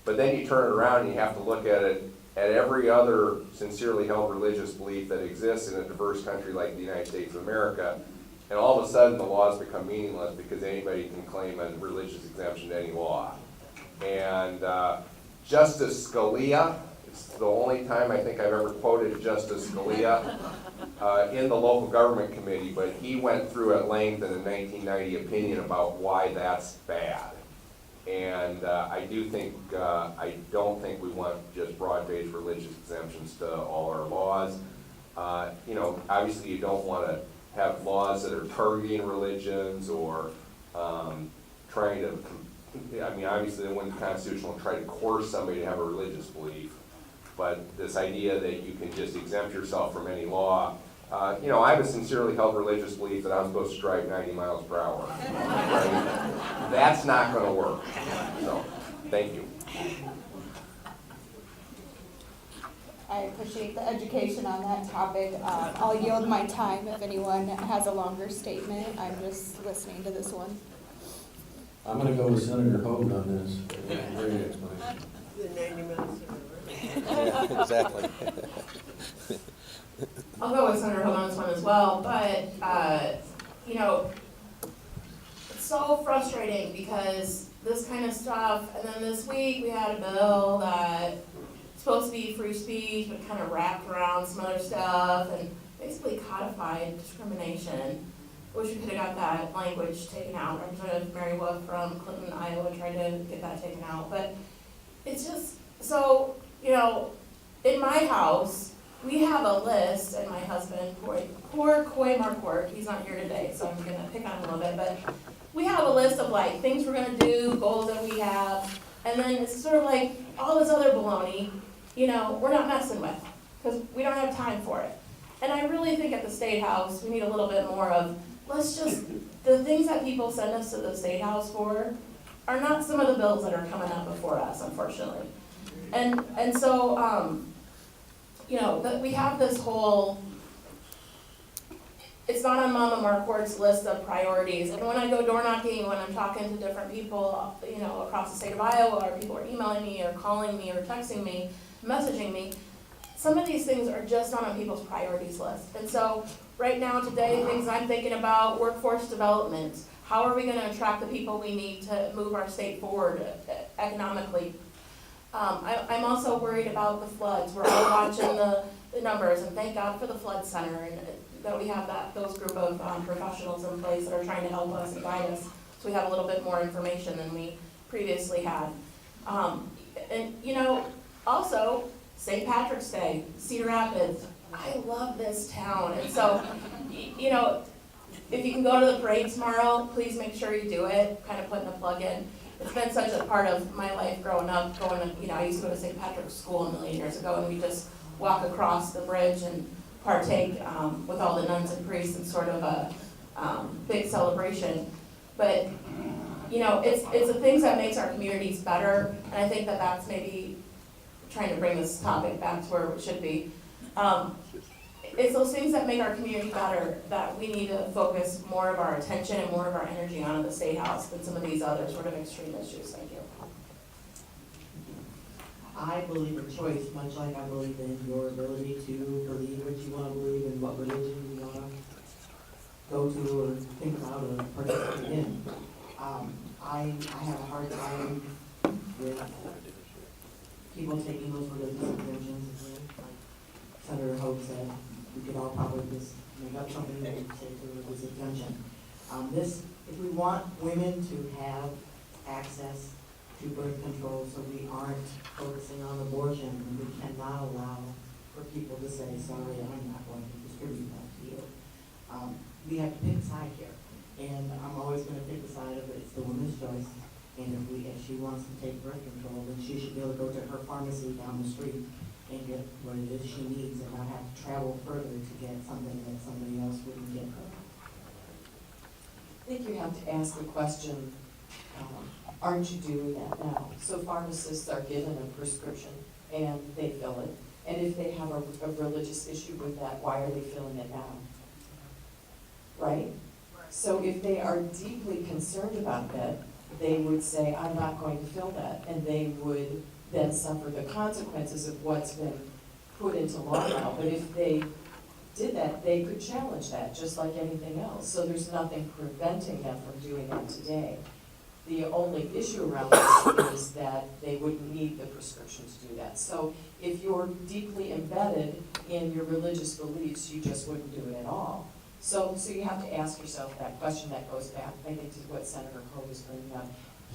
But then you turn it around and you have to look at it at every other sincerely held religious belief that exists in a diverse country like the United States of America, and all of a sudden the laws become meaningless because anybody can claim a religious exemption to any law. And Justice Scalia, it's the only time I think I've ever quoted Justice Scalia in the local government committee, but he went through at length in a 1990 opinion about why that's bad. And I don't think we want just broad-based religious exemptions to all our laws. Obviously you don't want to have laws that are targeting religions or trying to, obviously it wouldn't be constitutional to try to coerce somebody to have a religious belief. But this idea that you can just exempt yourself from any law, I have a sincerely held religious belief that I'm supposed to drive 90 miles per hour. Right? That's not going to work. So, thank you. I appreciate the education on that topic. I'll yield my time if anyone has a longer statement. I'm just listening to this one. I'm gonna go with Senator Hogue on this. Great explanation. Yeah, exactly. I'll go with Senator Hogue on this one as well, but, it's so frustrating because this kind of stuff, and then this week we had a bill that supposed to be free speech, but kind of wrapped around some other stuff and basically codified discrimination. Wish we could have got that language taken out. Representative Mary Wolf from Clinton, Iowa tried to get that taken out, but it's just, so, in my house, we have a list, and my husband, poor Coy Marquardt, he's not here today, so I'm gonna pick on him a little bit, but we have a list of things we're gonna do, goals that we have, and then it's sort of like all this other baloney, we're not messing with, because we don't have time for it. And I really think at the State House, we need a little bit more of, the things that people send us to the State House for are not some of the bills that are coming up before us, unfortunately. And so, that we have this whole, it's not on Mama Marquardt's list of priorities. And when I go door knocking, when I'm talking to different people, across the state of Iowa, or people are emailing me or calling me or texting me, messaging me, some of these things are just not on people's priorities list. And so right now, today, things I'm thinking about, workforce development. How are we gonna attract the people we need to move our state forward economically? I'm also worried about the floods. We're all watching the numbers, and thank God for the flood center, and that we have those group of professionals in place that are trying to help us and guide us, so we have a little bit more information than we previously had. Also, St. Patrick's Day, Cedar Rapids. I love this town, and so, if you can go to the parade tomorrow, please make sure you do it, kind of putting a plug in. It's been such a part of my life growing up, I used to go to St. Patrick's School a million years ago, and we just walk across the bridge and partake with all the nuns and priests in sort of a big celebration. But, it's the things that makes our communities better, and I think that that's maybe trying to bring this topic back to where it should be. It's those things that make our community better that we need to focus more of our attention and more of our energy on in the State House than some of these other sort of extreme issues. Thank you. I believe in choice, much like I believe in your ability to believe what you want to believe and what religion you want to go to or think about or participate in. I have a hard time with people taking those religious exemptions, like Senator Hope said. We could all probably just make up something that would say to religious exemption. If we want women to have access to birth control, so we aren't focusing on abortion, and we cannot allow for people to say, sorry, I'm not going to distribute that to you. We have to pick a side here, and I'm always going to pick the side of it. It's the woman's choice, and if she wants to take birth control, then she should be able to go to her pharmacy down the street and get what it is she needs, and not have to travel further to get something that somebody else wouldn't get her. I think you have to ask the question, aren't you doing that now? So pharmacists are given a prescription and they fill it. And if they have a religious issue with that, why are they filling it now? Right? So if they are deeply concerned about that, they would say, I'm not going to fill that. And they would then suffer the consequences of what's been put into law now. But if they did that, they could challenge that, just like anything else. So there's nothing preventing them from doing that today. The only issue around this is that they wouldn't need the prescription to do that. So if you're deeply embedded in your religious beliefs, you just wouldn't do it at all. So you have to ask yourself that question. That goes back, I think, to what Senator Hope is bringing up.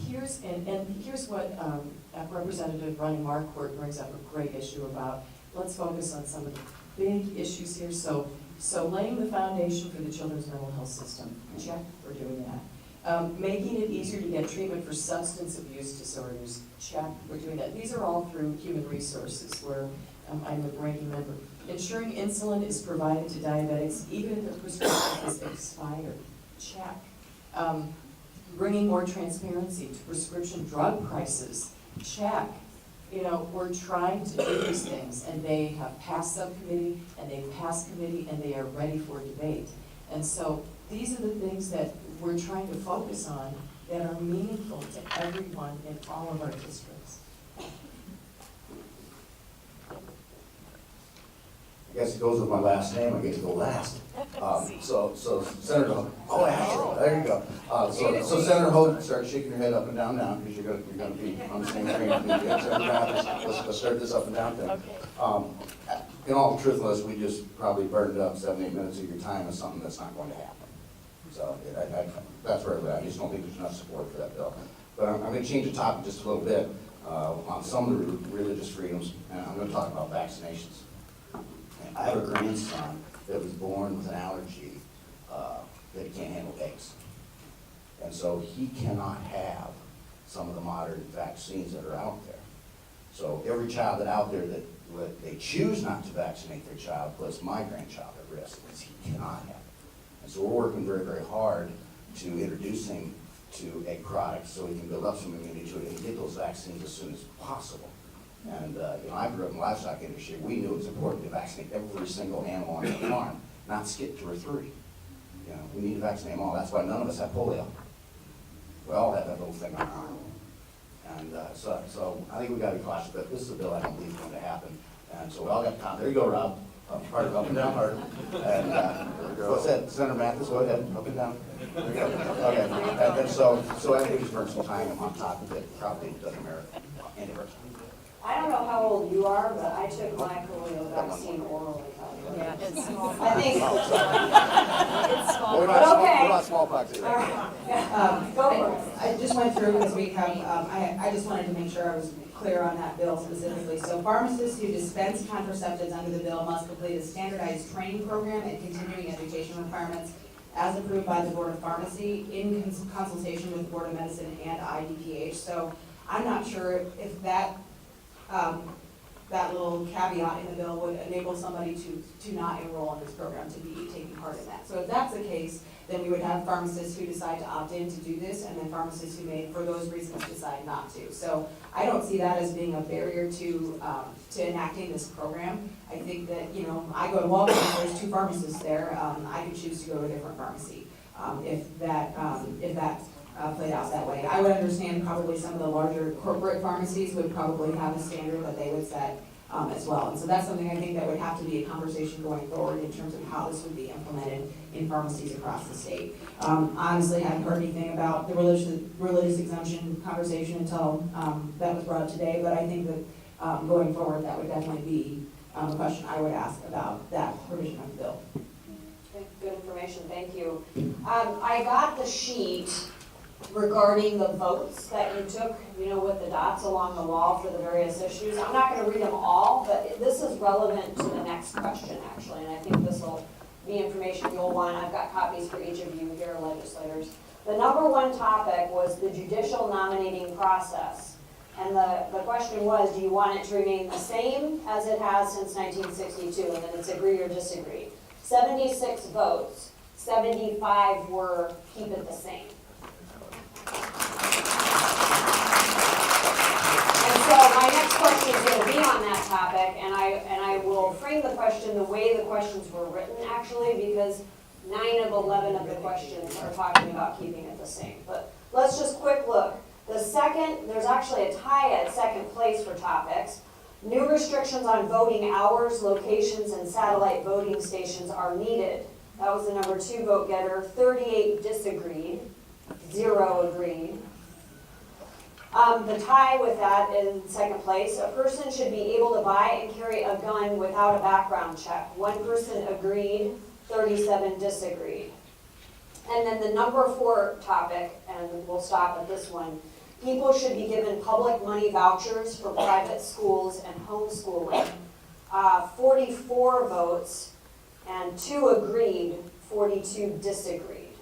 Here's what Representative Ronnie Marquardt brings up a great issue about. Let's focus on some of the big issues here. So laying the foundation for the children's mental health system. Check, we're doing that. Making it easier to get treatment for substance abuse disorders. Check, we're doing that. These are all through Human Resources, where I'm a ranking member. Ensuring insulin is provided to diabetics even if the prescription is expired. Check. Bringing more transparency to prescription drug prices. Check. You know, we're trying to do these things, and they have passed subcommittee, and they've passed committee, and they are ready for debate. And so these are the things that we're trying to focus on that are meaningful to everyone in all of our districts. I guess it goes with my last name, I get to go last. So Senator Hope, oh, Ashley, there you go. So Senator Hope, start shaking your head up and down, because you're gonna be on the same train. Let's start this up and down thing. In all truthfulness, we just probably burned up 7-8 minutes of your time on something that's not going to happen. So that's where we're at. I just don't think there's enough support for that bill. But I'm going to change the topic just a little bit on some of the religious freedoms, and I'm going to talk about vaccinations. I have a grandson that was born with an allergy that he can't handle eggs. And so he cannot have some of the modern vaccines that are out there. So every child that out there that they choose not to vaccinate their child puts my grandchild at risk because he cannot have it. And so we're working very, very hard to introduce him to a product so he can build up some immunity to it and get those vaccines as soon as possible. And I grew up in the livestock industry. We knew it was important to vaccinate every single animal on the farm, not skip 2 or 3. We need to vaccinate them all. That's why none of us have polio. We all have that little thing on our arm. And so I think we got to be cautious, but this is a bill I don't believe is going to happen. And so we all got to there you go, Rob. Up and down hard. And what's that, Senator Mathis? Go ahead, up and down. There you go. Okay. And so I think we just burn some time on top of it. Probably doesn't merit any of our time. I don't know how old you are, but I took my polio vaccine orally. Yeah, it's small. I think. It's small. What about smallpox? All right. Go for it. I just went through because we have, I just wanted to make sure I was clear on that bill specifically. So pharmacists who dispense contraceptives under the bill must complete a standardized training program and continuing education requirements as approved by the Board of Pharmacy in consultation with the Board of Medicine and IDPH. So I'm not sure if that that little caveat in the bill would enable somebody to not enroll in this program, to be taking part in that. So if that's the case, then we would have pharmacists who decide to opt in to do this, and then pharmacists who may, for those reasons, decide not to. So I don't see that as being a barrier to enacting this program. I think that, you know, I go to Walgreens, there's 2 pharmacists there, I could choose to go to a different pharmacy, if that played out that way. I would understand probably some of the larger corporate pharmacies would probably have a standard that they would set as well. And so that's something I think that would have to be a conversation going forward in terms of how this would be implemented in pharmacies across the state. Honestly, I haven't heard anything about the religious exemption conversation until that was brought up today, but I think that going forward, that would definitely be a question I would ask about that provision of the bill. Okay, good information, thank you. I got the sheet regarding the votes that you took, you know, with the dots along the wall for the various issues. I'm not going to read them all, but this is relevant to the next question, actually, and I think this will be information you'll want. I've got copies for each of you here, legislators. The number 1 topic was the judicial nominating process. And the question was, do you want it to remain the same as it has since 1962? And then it's agree or disagree. 76 votes, 75 were keep it the same. And so my next question is going to be on that topic, and I will frame the question the way the questions were written, actually, because 9 of 11 of the questions are talking about keeping it the same. But let's just quick look. The second, there's actually a tie at second place for topics. New restrictions on voting hours, locations, and satellite voting stations are needed. That was the number 2 vote getter. 38 disagreed, 0 agreed. The tie with that in second place, a person should be able to buy and carry a gun without a background check. 1 person agreed, 37 disagreed. And then the number 4 topic, and we'll stop at this one, people should be given public money vouchers for private schools and homeschooling. 44 votes, and 2 agreed, 42 disagreed.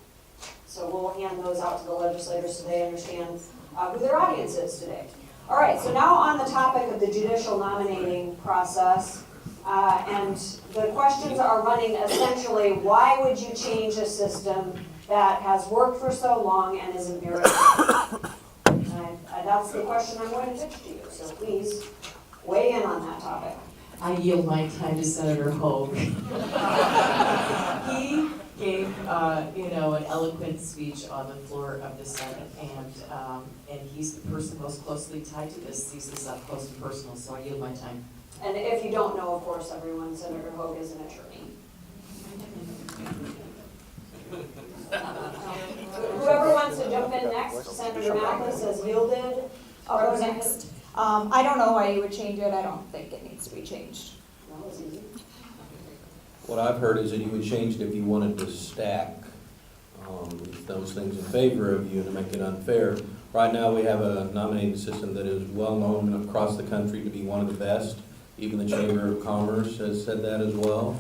So we'll hand those out to the legislators so they understand who their audience is today. All right, so now on the topic of the judicial nominating process, and the questions are running essentially, why would you change a system that has worked for so long and is embarrassing? That's the question I'm going to pitch to you, so please weigh in on that topic. I yield my time to Senator Hogue. He gave, an eloquent speech on the floor of the Senate, and he's the person most closely tied to this, sees this up close and personal, so I yield my time. And if you don't know, of course, everyone, Senator Hogue is an attorney. Whoever wants to jump in next, Senator Mathis has yielded. I'll go next. I don't know why you would change it. I don't think it needs to be changed. That was easy. What I've heard is that you would change it if you wanted to stack those things in favor of you to make it unfair. Right now, we have a nominating system that is well known across the country to be one of the best. Even the Chamber of Commerce has said that as well.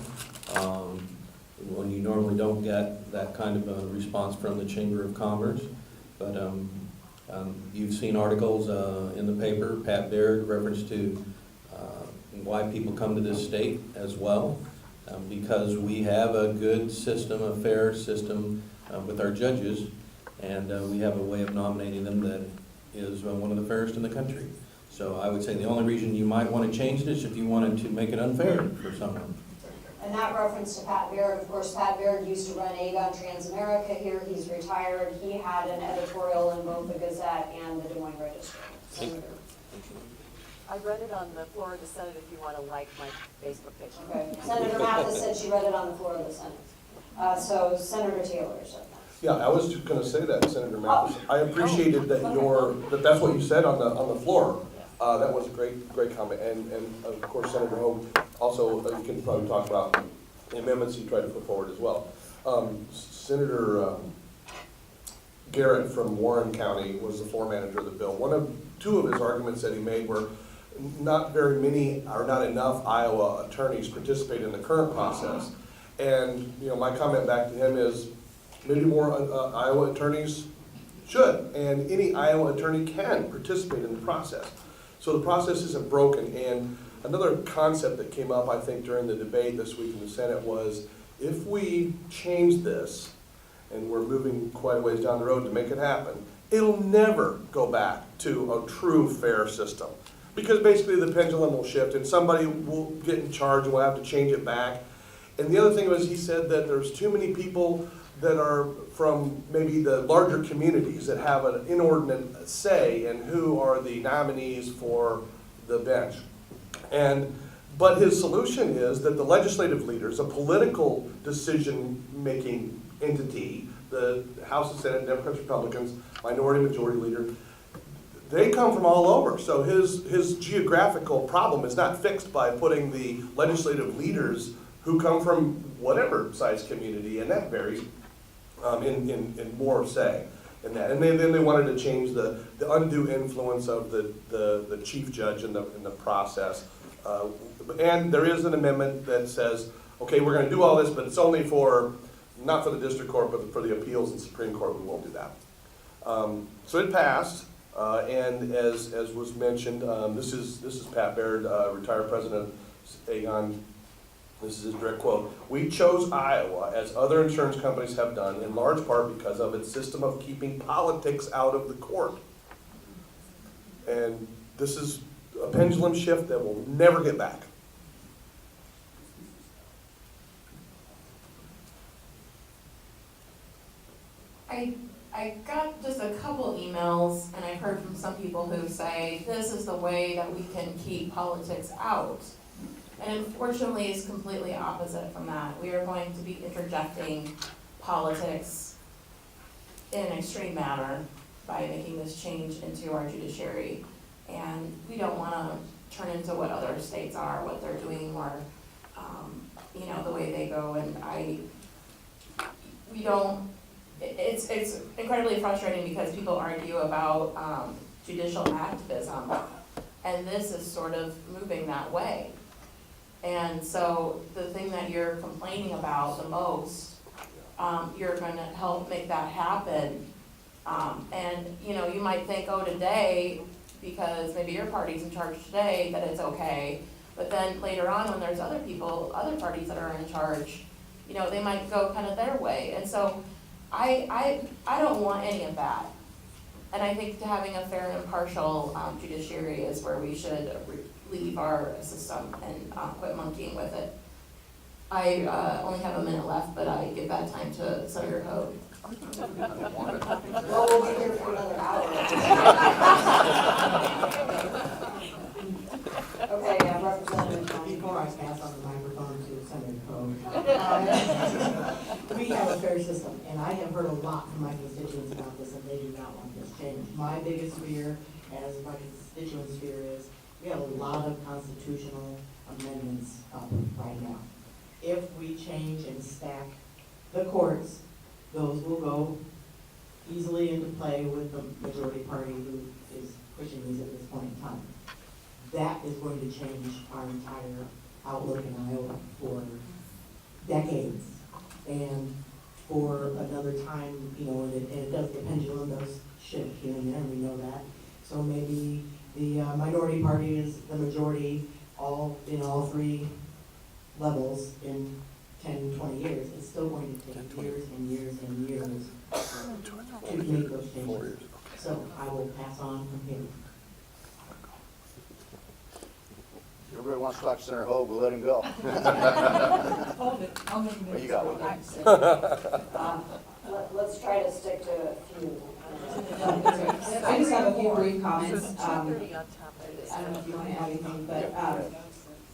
When you normally don't get that kind of a response from the Chamber of Commerce. But you've seen articles in the paper, Pat Baird, reference to why people come to this state as well. Because we have a good system, a fair system with our judges, and we have a way of nominating them that is one of the fairest in the country. So I would say the only reason you might want to change it is if you wanted to make it unfair for someone. And that reference to Pat Baird, of course, Pat Baird used to run Aegon Transamerica here. He's retired. He had an editorial in both the Gazette and the Des Moines Register. I read it on the floor of the Senate if you want to like my Facebook page. Okay. Senator Mathis said she read it on the floor of the Senate. So Senator Taylor said that. Yeah, I was just going to say that, Senator Mathis. I appreciated that that's what you said on the floor. That was a great comment. And of course, Senator Hogue, also, you can probably talk about the amendments you tried to put forward as well. Senator Garrett from Warren County was the floor manager of the bill. Two of his arguments that he made were not very many or not enough Iowa attorneys participate in the current process. And my comment back to him is maybe more Iowa attorneys should, and any Iowa attorney can participate in the process. So the process isn't broken, and Another concept that came up, I think, during the debate this week in the Senate was, if we change this, and we're moving quite a ways down the road to make it happen, it'll never go back to a true fair system. Because basically the pendulum will shift and somebody will get in charge and we'll have to change it back. And the other thing was, he said that there's too many people that are from maybe the larger communities that have an inordinate say in who are the nominees for the bench. But his solution is that the legislative leaders, a political decision-making entity, the House and Senate, Democrats, Republicans, minority, majority leader, they come from all over. So his geographical problem is not fixed by putting the legislative leaders who come from whatever size community, and that varies, in more say in that. And then they wanted to change the undue influence of the chief judge in the process. And there is an amendment that says, okay, we're gonna do all this, but it's only not for the district court, but for the appeals and Supreme Court, we won't do that. So it passed, and as was mentioned, this is Pat Baird, retired president of Aegon. This is his direct quote. "We chose Iowa, as other insurance companies have done, in large part because of its system of keeping politics out of the court." And this is a pendulum shift that will never get back. I got just a couple emails, and I've heard from some people who say, this is the way that we can keep politics out. And unfortunately, it's completely opposite from that. We are going to be interjecting politics in an extreme manner by making this change into our judiciary. And we don't want to turn into what other states are, what they're doing, or, the way they go. And it's incredibly frustrating because people argue about judicial activism, and this is sort of moving that way. And so the thing that you're complaining about the most, you're going to help make that happen. And you might think, oh, today, because maybe your party's in charge today, that it's okay. But then later on, when there's other parties that are in charge, they might go kind of their way. And so I don't want any of that. And I think having a fair and impartial judiciary is where we should leave our system and quit monkeying with it. I only have a minute left, but I give that time to Senator Hogue. Well, we'll be here for another hour. Okay, Representative Johnson. Before I pass on the microphone to Senator Hogue, we have a fair system, and I have heard a lot from my constituents about this, and they do not want this changed. My biggest fear, as my constituents' fear is, we have a lot of constitutional amendments up right now. If we change and stack the courts, those will go easily into play with the majority party who is pushing these at this point in time. That is going to change our entire outlook in Iowa for decades. And for another time, and it does, the pendulum does shift here and there, we know that. So maybe the minority party is the majority in all three levels in 10, 20 years. It's still going to take years and years and years to make those changes. So I will pass on from here. Everybody wants to talk to Senator Hogue, we'll let him go. Hold it, I'll make Well, you got one. Let's try to stick to a few. I just have a few brief comments. I Pretty on top of this. don't know if you want to add anything, but,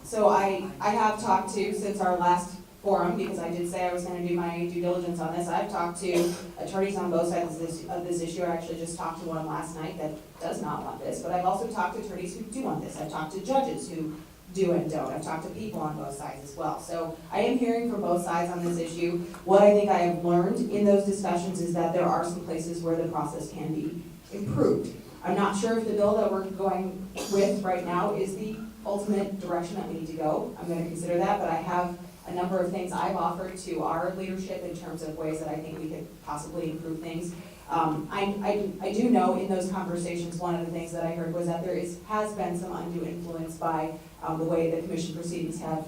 so I have talked to, since our last forum, because I did say I was gonna do my due diligence on this, I've talked to attorneys on both sides of this issue. I actually just talked to one last night that does not want this, but I've also talked to attorneys who do want this. I've talked to judges who do and don't. I've talked to people on both sides as well. So I am hearing from both sides on this issue. What I think I have learned in those discussions is that there are some places where the process can be improved. I'm not sure if the bill that we're going with right now is the ultimate direction that we need to go. I'm gonna consider that, but I have a number of things I've offered to our leadership in terms of ways that I think we could possibly improve things. I do know in those conversations, one of the things that I heard was that has been some undue influence by the way the commission proceedings have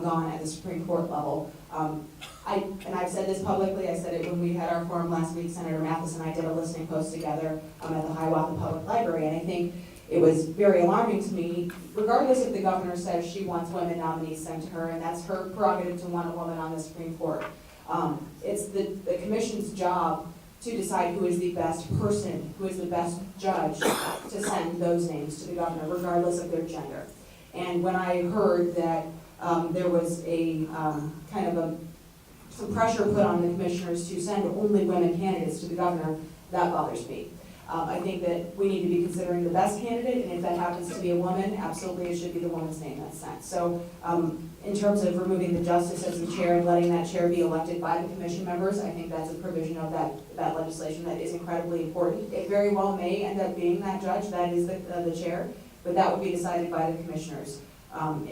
gone at the Supreme Court level. And I've said this publicly, I said it when we had our forum last week, Senator Mathis and I did a listening post together at the Hiawatha Public Library, and I think it was very alarming to me, regardless if the governor says she wants women nominees sent to her, and that's her prerogative to want a woman on the Supreme Court. It's the commission's job to decide who is the best person, who is the best judge to send those names to the governor, regardless of their gender. And when I heard that there was a some pressure put on the commissioners to send only women candidates to the governor, that bothers me. I think that we need to be considering the best candidate, and if that happens to be a woman, absolutely it should be the woman's name that's sent. So in terms of removing the justice as the chair and letting that chair be elected by the commission members, I think that's a provision of that legislation that is incredibly important. It very well may end up being that judge that is the chair, but that would be decided by the commissioners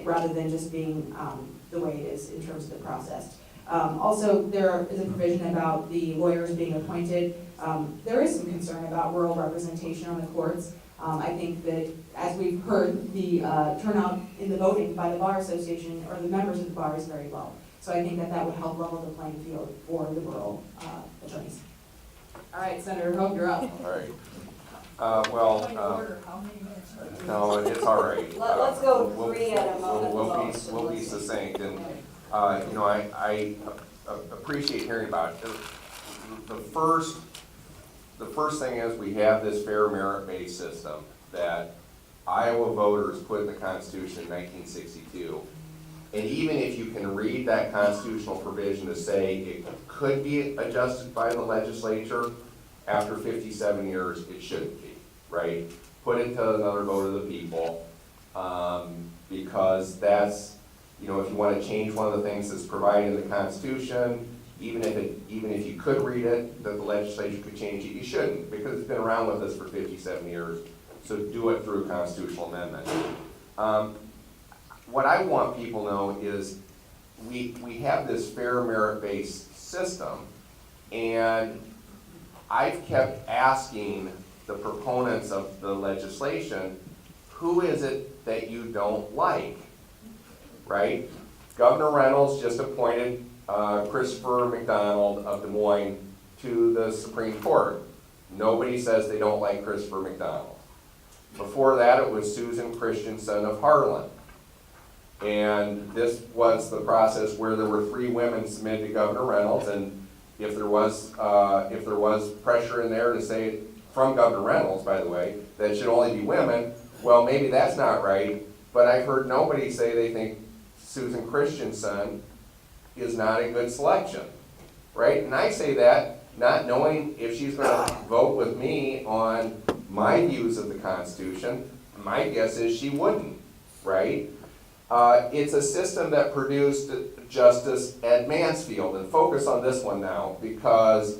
rather than just being the way it is in terms of the process. Also, there is a provision about the lawyers being appointed. There is some concern about rural representation on the courts. I think that, as we've heard, the turnout in the voting by the Bar Association, or the members of the bar, is very low. So I think that would help level the playing field for the rural attorneys. All right, Senator Hope, you're up. All right. No, it's all right. Let's go three at a moment. We'll be succinct, and I appreciate hearing about it. The first thing is we have this fair merit-based system that Iowa voters put in the Constitution in 1962. And even if you can read that constitutional provision to say it could be adjusted by the legislature after 57 years, it shouldn't be, right? Put it to another vote of the people, because that's, if you want to change one of the things that's provided in the Constitution, even if you could read it, that the legislature could change it, you shouldn't, because it's been around with us for 57 years. So do it through a constitutional amendment. What I want people to know is we have this fair merit-based system, and I've kept asking the proponents of the legislation, who is it that you don't like, right? Governor Reynolds just appointed Christopher McDonald of Des Moines to the Supreme Court. Nobody says they don't like Christopher McDonald. Before that, it was Susan Christensen of Harlan. And this was the process where there were 3 women submitted to Governor Reynolds, and if there was pressure in there to say, from Governor Reynolds, by the way, that it should only be women, well, maybe that's not right, but I've heard nobody say they think Susan Christensen is not a good selection, right? And I say that not knowing if she's going to vote with me on my views of the Constitution. My guess is she wouldn't, right? It's a system that produced Justice Ed Mansfield, and focus on this one now, because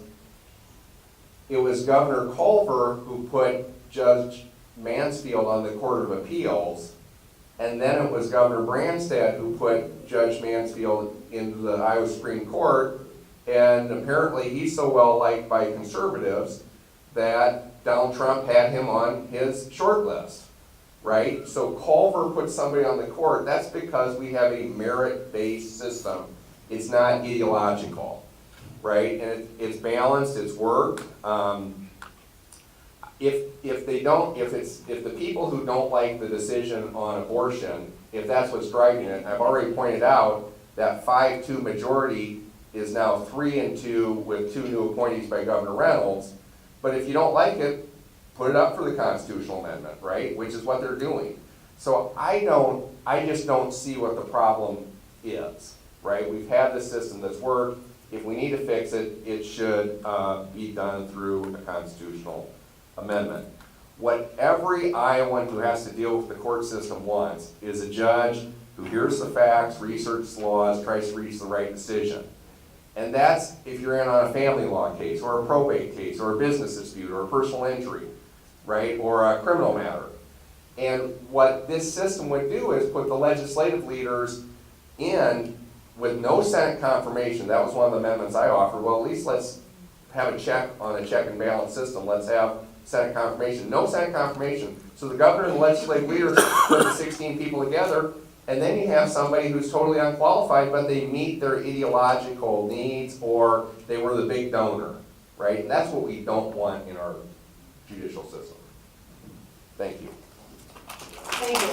it was Governor Culver who put Judge Mansfield on the Court of Appeals, and then it was Governor Branstad who put Judge Mansfield into the Iowa Supreme Court, and apparently he's so well liked by conservatives that Donald Trump had him on his short list, right? So Culver put somebody on the court. That's because we have a merit-based system. It's not ideological, right? And it's balanced, it's worked. If the people who don't like the decision on abortion, if that's what's driving it, I've already pointed out that 5-2 majority is now 3-2 with 2 new appointees by Governor Reynolds. But if you don't like it, put it up for the constitutional amendment, right? Which is what they're doing. So I just don't see what the problem is, right? We've had this system that's worked. If we need to fix it, it should be done through a constitutional amendment. What every Iowan who has to deal with the court system wants is a judge who hears the facts, researches laws, tries to reach the right decision. And that's if you're in on a family law case, or a probate case, or a business dispute, or a personal injury, right, or a criminal matter. And what this system would do is put the legislative leaders in with no Senate confirmation, that was one of the amendments I offered, well, at least let's have a check on a check and balance system, let's have Senate confirmation, no Senate confirmation. So the governor and the legislative leaders put the 16 people together, and then you have somebody who's totally unqualified, but they meet their ideological needs, or they were the big donor, right? And that's what we don't want in our judicial system. Thank you. Thank you.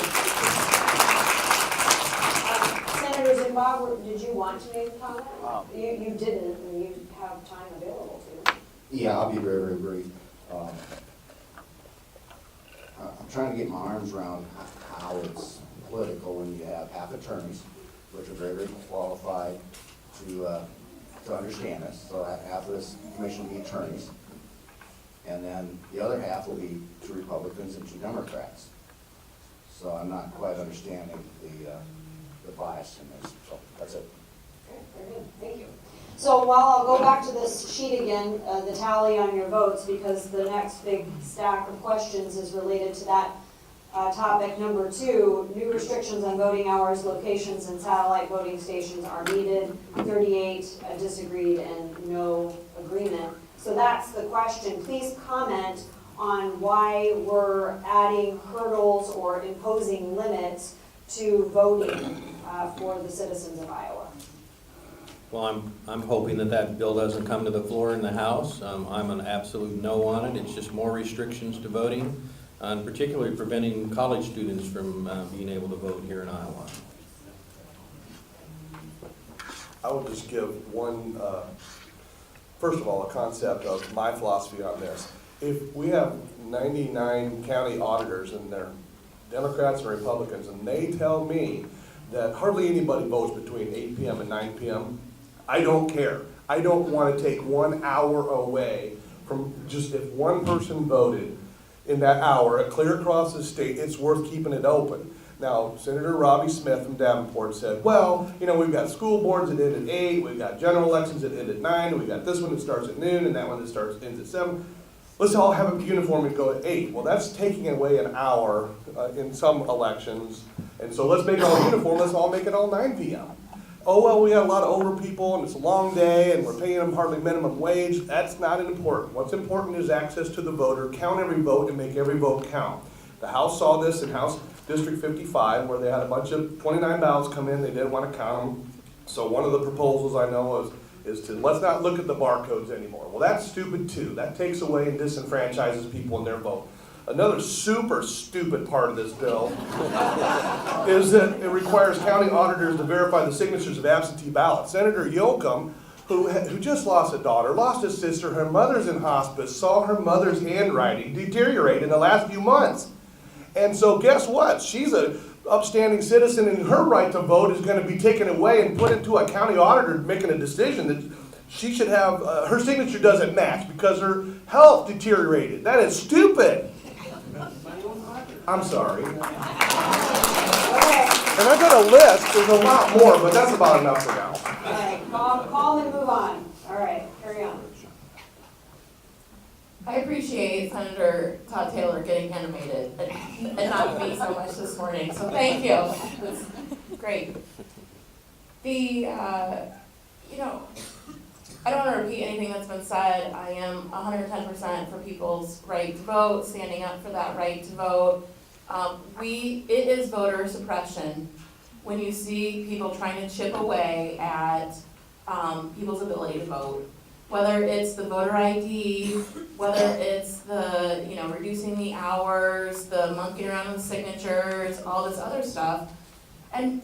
Senator Zimbabwe, did you want to make a comment? You didn't, and you have time available to. Yeah, I'll be very, very brief. I'm trying to get my arms around how it's political when you have half attorneys, which are very, very qualified to understand this. So half of this commission will be attorneys. And then the other half will be 2 Republicans and 2 Democrats. So I'm not quite understanding the bias in this. So that's it. Okay, very good, thank you. So while I'll go back to this sheet again, the tally on your votes, because the next big stack of questions is related to that topic. Number 2, new restrictions on voting hours, locations, and satellite voting stations are needed. 38 disagreed and no agreement. So that's the question. Please comment on why we're adding hurdles or imposing limits to voting for the citizens of Iowa. Well, I'm hoping that bill doesn't come to the floor in the House. I'm an absolute no on it. It's just more restrictions to voting, and particularly preventing college students from being able to vote here in Iowa. I would just give one, first of all, a concept of my philosophy on this. If we have 99 county auditors and they're Democrats and Republicans, and they tell me that hardly anybody votes between 8 p.m. and 9 p.m., I don't care. I don't want to take 1 hour away from just if one person voted in that hour, clear across the state, it's worth keeping it open. Now, Senator Robbie Smith from Davenport said, well, you know, we've got school boards that end at 8, we've got general elections that end at 9, and we've got this one that starts at noon, and that one that ends at 7. Let's all have a uniform and go at 8. Well, that's taking away an hour in some elections, and so let's make it all uniform, let's all make it all 9 p.m. Oh, well, we got a lot of older people, and it's a long day, and we're paying them hardly minimum wage. That's not important. What's important is access to the voter, count every vote, and make every vote count. The House saw this in House District 55, where they had a bunch of 29 ballots come in, they didn't want to count them. So one of the proposals I know is to let's not look at the barcodes anymore. Well, that's stupid too. That takes away and disenfranchises people in their vote. Another super stupid part of this bill is that it requires county auditors to verify the signatures of absentee ballots. Senator Yoakum, who just lost a daughter, lost a sister, her mother's in hospice, saw her mother's handwriting deteriorate in the last few months. And so guess what? She's an upstanding citizen, and her right to vote is going to be taken away and put into a county auditor making a decision that she should have, her signature doesn't match because her health deteriorated. That is stupid. I'm sorry. And I've got a list, there's a lot more, but that's about enough for now. All right, call and move on. All right, carry on. I appreciate Senator Todd Taylor getting animated and not me so much this morning, so thank you. That's great. You know, I don't want to repeat anything that's been said. I am 110% for people's right to vote, standing up for that right to vote. It is voter suppression when you see people trying to chip away at people's ability to vote. Whether it's the voter ID, whether it's the, reducing the hours, the monkeying around with signatures, all this other stuff. And,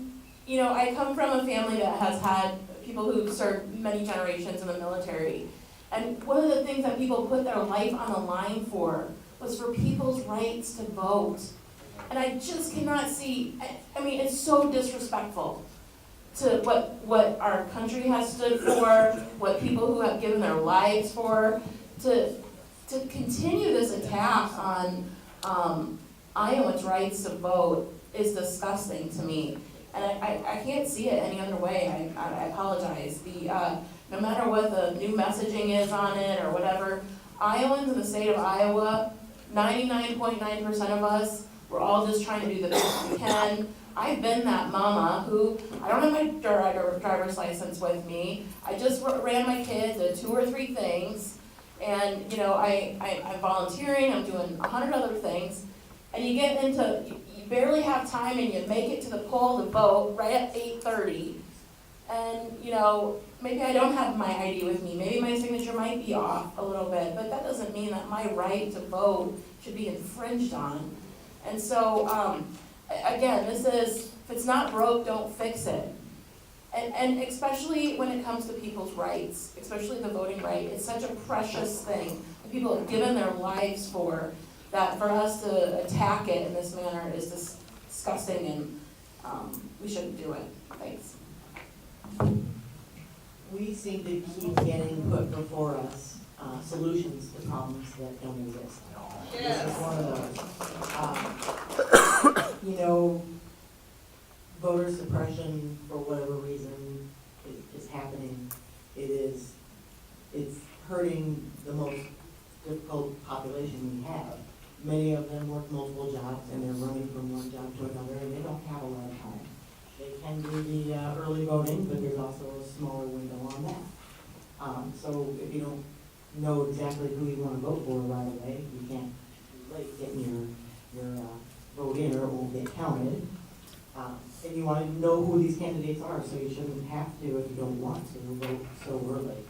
I come from a family that has had people who've served many generations in the military. And one of the things that people put their life on the line for was for people's rights to vote. And I just cannot see, it's so disrespectful to what our country has stood for, what people who have given their lives for, to continue this attack on Iowans' rights to vote is disgusting to me. And I can't see it any other way. I apologize. No matter what the new messaging is on it or whatever, Iowans in the state of Iowa, 99.9% of us, we're all just trying to do the best we can. I've been that mama who, I don't have my driver's license with me. I just ran my kids to 2 or 3 things. And, you know, I'm volunteering, I'm doing 100 other things. And you get into, you barely have time and you make it to the poll to vote right at 8:30. And, you know, maybe I don't have my ID with me, maybe my signature might be off a little bit, but that doesn't mean that my right to vote should be infringed on. And so, again, this is, if it's not broke, don't fix it. And especially when it comes to people's rights, especially the voting right, it's such a precious thing that people have given their lives for, that for us to attack it in this manner is disgusting, and we shouldn't do it. Thanks. We seem to keep getting put before us solutions to problems that don't exist. This is one of those. You know, voter suppression, for whatever reason, is happening. It's hurting the most difficult population we have. Many of them work multiple jobs, and they're running from one job to another, and they don't have a lot of time. They can do the early voting, but there's also a smaller window on that. So if you don't know exactly who you want to vote for right away, you can't get your vote in, or it won't get counted. And you want to know who these candidates are, so you shouldn't have to, if you don't want to, vote so early.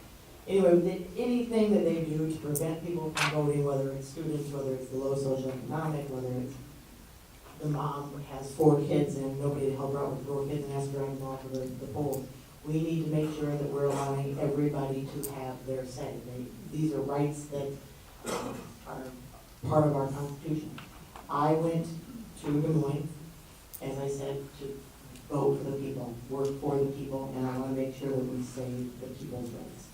Anyway, anything that they do to prevent people from voting, whether it's students, whether it's the low socioeconomic, whether it's the mom has 4 kids and nobody to help her out with 4 kids and has to drive them off of the polls, we need to make sure that we're allowing everybody to have their say. These are rights that are part of our Constitution. I went to Des Moines, as I said, to vote for the people, work for the people, and I want to make sure that we save the people's rights.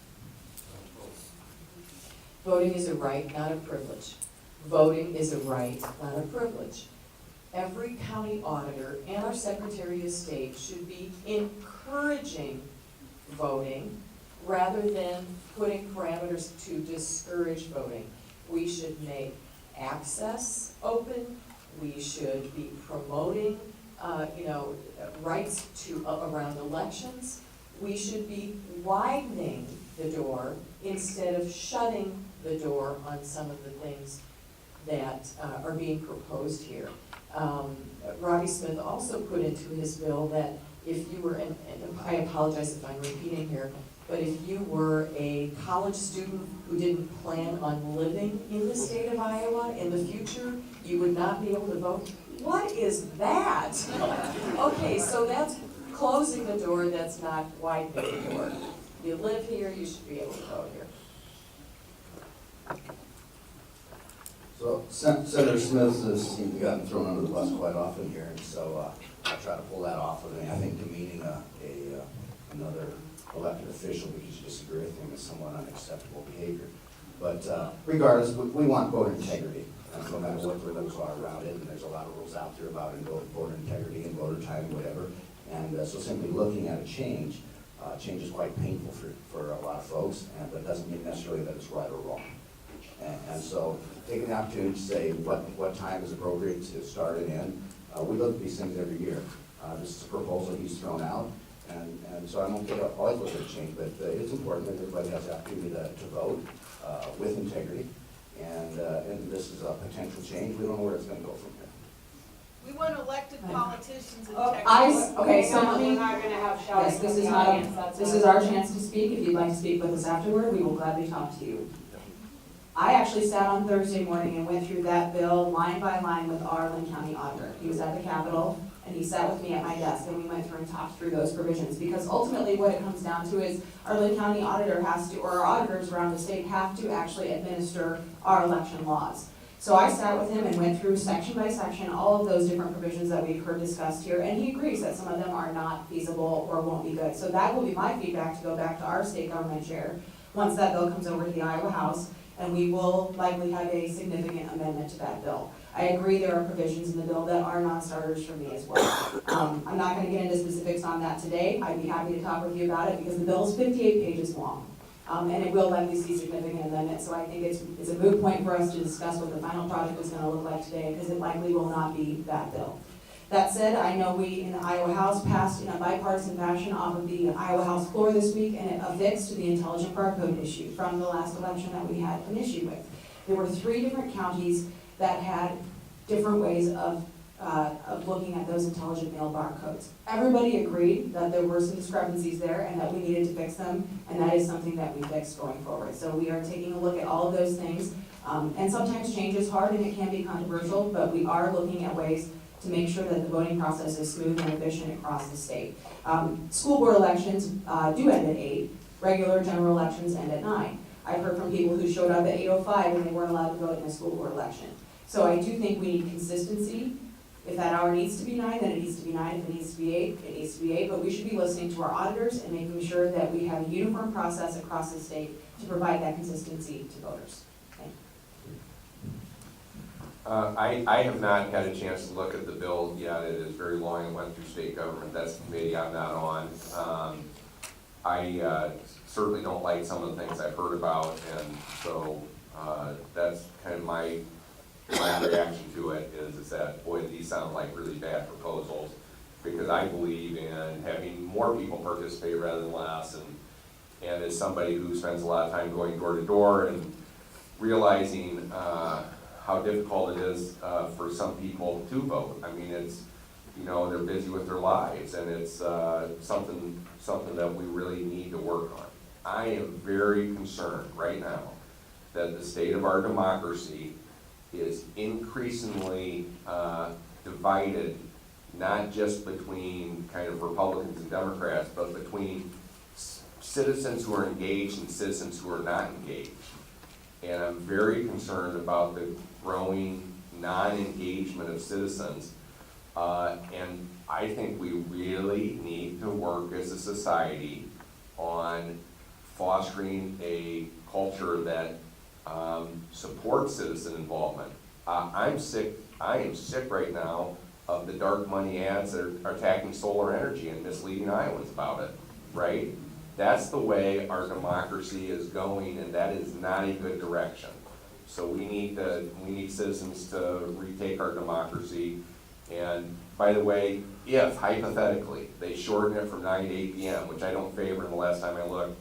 Voting is a right, not a privilege. Voting is a right, not a privilege. Every county auditor and our Secretary of State should be encouraging voting rather than putting parameters to discourage voting. We should make access open. We should be promoting, rights to around elections. We should be widening the door instead of shutting the door on some of the things that are being proposed here. Robbie Smith also put into his bill that if you were, and I apologize if I'm repeating here, but if you were a college student who didn't plan on living in the state of Iowa in the future, you would not be able to vote. What is that? Okay, so that's closing the door, that's not widening the door. You live here, you should be able to vote here. So Senator Smith has gotten thrown under the bus quite often here, and so I try to pull that off of him. I think demeaning another elected official because you disagree with him is somewhat unacceptable behavior. But regardless, we want voter integrity, no matter what the rules are around it, and there's a lot of rules out there about voter integrity and voter time, whatever. And so simply looking at a change is quite painful for a lot of folks, but it doesn't mean necessarily that it's right or wrong. And so taking the opportunity to say what time is appropriate to start and end, we look at these things every year. This is a proposal he's thrown out, and so I'm okay to always look at a change, but it's important that everybody has the opportunity to vote with integrity, and this is a potential change. We don't know where it's going to go from here. We want elected politicians in Oh, Texas. okay, so let We're me, not gonna have shouting yes, this from is the not, audience, that's this what- is our chance to speak. If you'd like to speak with us afterward, we will gladly talk to you. I actually sat on Thursday morning and went through that bill line by line with our Linn County auditor. He was at the Capitol, and he sat with me at my desk, and we went through and talked through those provisions. Because ultimately what it comes down to is our Linn County auditor has to, or our auditors around the state have to actually administer our election laws. So I sat with him and went through section by section all of those different provisions that we've heard discussed here, and he agrees that some of them are not feasible or won't be good. So that will be my feedback to go back to our state government chair once that bill comes over to the Iowa House, and we will likely have a significant amendment to that bill. I agree there are provisions in the bill that are non-starters for me as well. I'm not gonna get into specifics on that today. I'd be happy to talk with you about it because the bill is 58 pages long. And it will likely see significant amendments, so I think it's a moot point for us to discuss what the final project is gonna look like today, because it likely will not be that bill. That said, I know we in the Iowa House passed in a bipartisan fashion off of the Iowa House floor this week and a fix to the intelligent barcode issue from the last election that we had an issue with. There were 3 different counties that had different ways of looking at those intelligent mail barcodes. Everybody agreed that there were some discrepancies there and that we needed to fix them, and that is something that we fixed going forward. So we are taking a look at all of those things, and sometimes change is hard and it can be controversial, but we are looking at ways to make sure that the voting process is smooth and efficient across the state. School board elections do end at 8, regular general elections end at 9. I've heard from people who showed up at 8:05 and they weren't allowed to vote in a school board election. So I do think we need consistency. If that hour needs to be 9, then it needs to be 9. If it needs to be 8, it needs to be 8. But we should be listening to our auditors and making sure that we have a uniform process across the state to provide that consistency to voters. Thank you. I have not had a chance to look at the bill yet. It is very long and went through state government. That's the committee I'm not on. I certainly don't like some of the things I've heard about, and so that's kind of my reaction to it is that, boy, these sound like really bad proposals, because I believe in having more people participate rather than less, and as somebody who spends a lot of time going door to door and realizing how difficult it is for some people to vote. I mean, it's, they're busy with their lives, and it's something that we really need to work on. I am very concerned right now that the state of our democracy is increasingly divided, not just between kind of Republicans and Democrats, but between citizens who are engaged and citizens who are not engaged. And I'm very concerned about the growing non-engagement of citizens. And I think we really need to work as a society on fostering a culture that supports citizen involvement. I am sick right now of the dark money ads that are attacking solar energy and misleading Iowans about it, right? That's the way our democracy is going, and that is not a good direction. So we need citizens to retake our democracy. And by the way, if hypothetically they shorten it from 9 to 8 p.m., which I don't favor, and the last time I looked,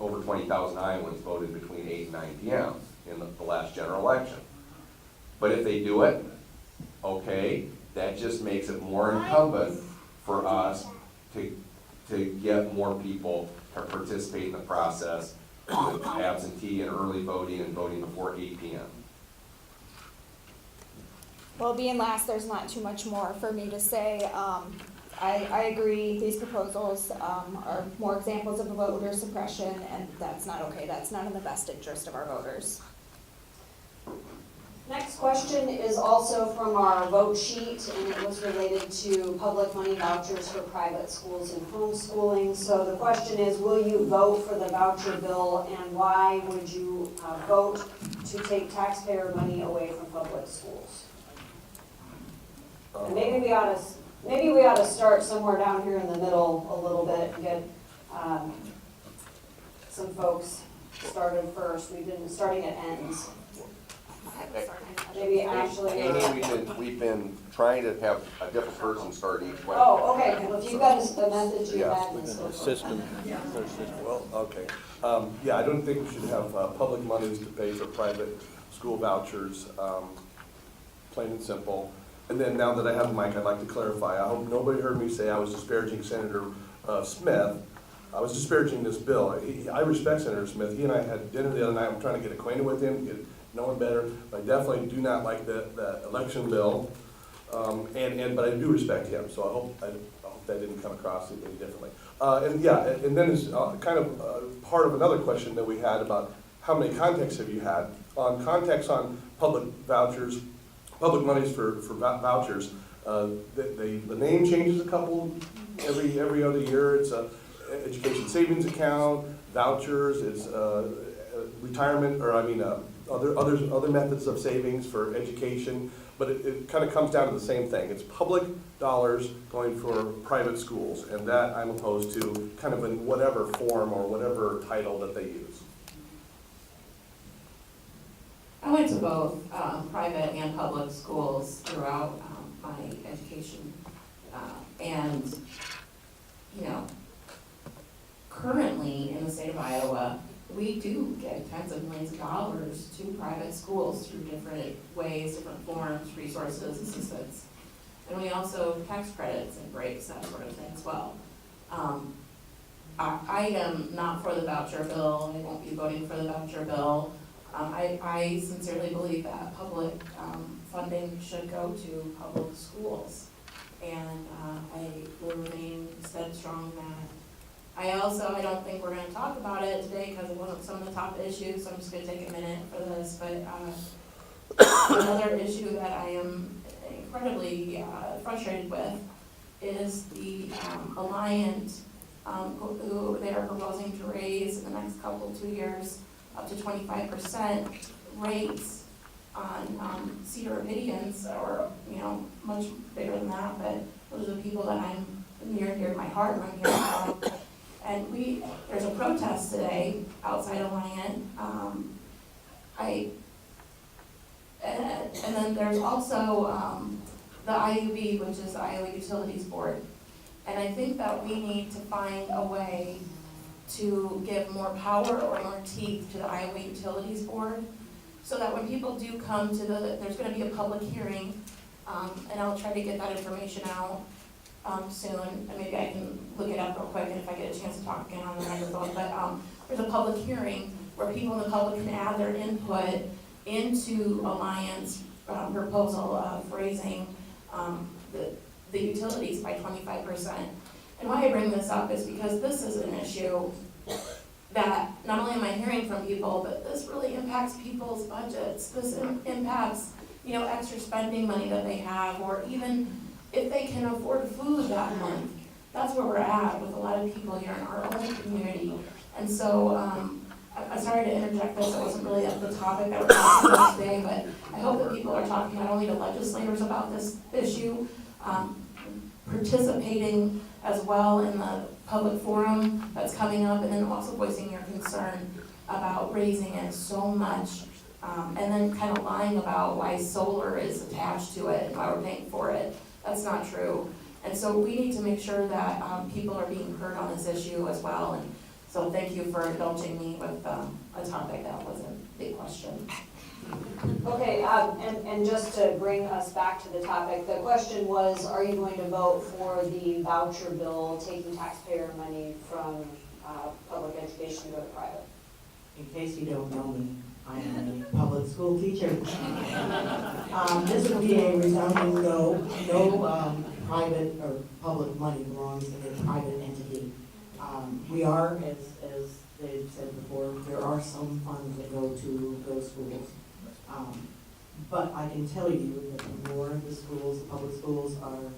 over 20,000 Iowans voted between 8 and 9 p.m. in the last general election. But if they do it, okay, that just makes it more incumbent for us to get more people to participate in the process with absentee and early voting and voting before 8 p.m. Well, being last, there's not too much more for me to say. I agree, these proposals are more examples of voter suppression, and that's not okay. That's not in the best interest of our voters. Next question is also from our vote sheet, and it was related to public money vouchers for private schools and homeschooling. So the question is, will you vote for the voucher bill, and why would you vote to take taxpayer money away from public schools? And maybe we ought to start somewhere down here in the middle a little bit and get some folks started first. We've been starting at ends. Maybe actually. Amy, we've been trying to have a different person start each way. Oh, okay. Well, if you've got a message you Yes. had. The system. Well, okay. Yeah, I don't think we should have public monies to pay for private school vouchers, plain and simple. And then now that I have the mic, I'd like to clarify. I hope nobody heard me say I was disparaging Senator Smith. I was disparaging this bill. I respect Senator Smith. He and I had dinner the other night. I'm trying to get acquainted with him, get know him better. I definitely do not like the election bill, but I do respect him. So I hope that didn't come across any differently. And then is kind of part of another question that we had about how many contacts have you had on contacts on public vouchers. Public monies for vouchers, the name changes a couple every other year. It's a education savings account, vouchers, it's retirement, or other methods of savings for education. But it kind of comes down to the same thing. It's public dollars going for private schools, and that I'm opposed to, kind of in whatever form or whatever title that they use. I went to both private and public schools throughout my education. And, you know, currently in the state of Iowa, we do get tens of millions of dollars to private schools through different ways, different forms, resources, assistance. And we also tax credits and breaks, that sort of thing as well. I am not for the voucher bill. I won't be voting for the voucher bill. I sincerely believe that public funding should go to public schools. And I will remain strong in that. I don't think we're gonna talk about it today because it wasn't some of the top issues, so I'm just gonna take a minute for this, but another issue that I am incredibly frustrated with is the Alliant, who they are proposing to raise in the next 2 years up to 25% rates on Cedar Rapidians, or, you know, much bigger than that, but those are the people that I'm near and dear to my heart when I'm here. And there's a protest today outside Alliant. And then there's also the IUB, which is the Iowa Utilities Board. And I think that we need to find a way to give more power or more teeth to the Iowa Utilities Board, so that when people do come to there's gonna be a public hearing, and I'll try to get that information out soon, and maybe I can look it up real quick, and if I get a chance to talk again on the microphone, but there's a public hearing where people in the public can add their input into Alliant's proposal of raising the utilities by 25%. And why I bring this up is because this is an issue that not only am I hearing from people, but this really impacts people's budgets. This impacts, you know, extra spending money that they have, or even if they can afford food that month. That's where we're at with a lot of people here in our own community. And so, I'm sorry to interject this, it wasn't really the topic that we're talking about today, but I hope that people are talking not only to legislators about this issue, participating as well in the public forum that's coming up, and then also voicing your concern about raising it so much, and then kind of lying about why solar is attached to it and why we're paying for it. That's not true. And so we need to make sure that people are being heard on this issue as well. And so thank you for indulging me with a topic that was a big question. Okay, and just to bring us back to the topic, the question was, are you going to vote for the voucher bill taking taxpayer money from public education to go to private? In case you don't know me, I am a public school teacher. This would be a resounding no. No private or public money belongs in a private entity. We are, as they've said before, there are some funds that go to those schools. But I can tell you that the more the schools, the public schools are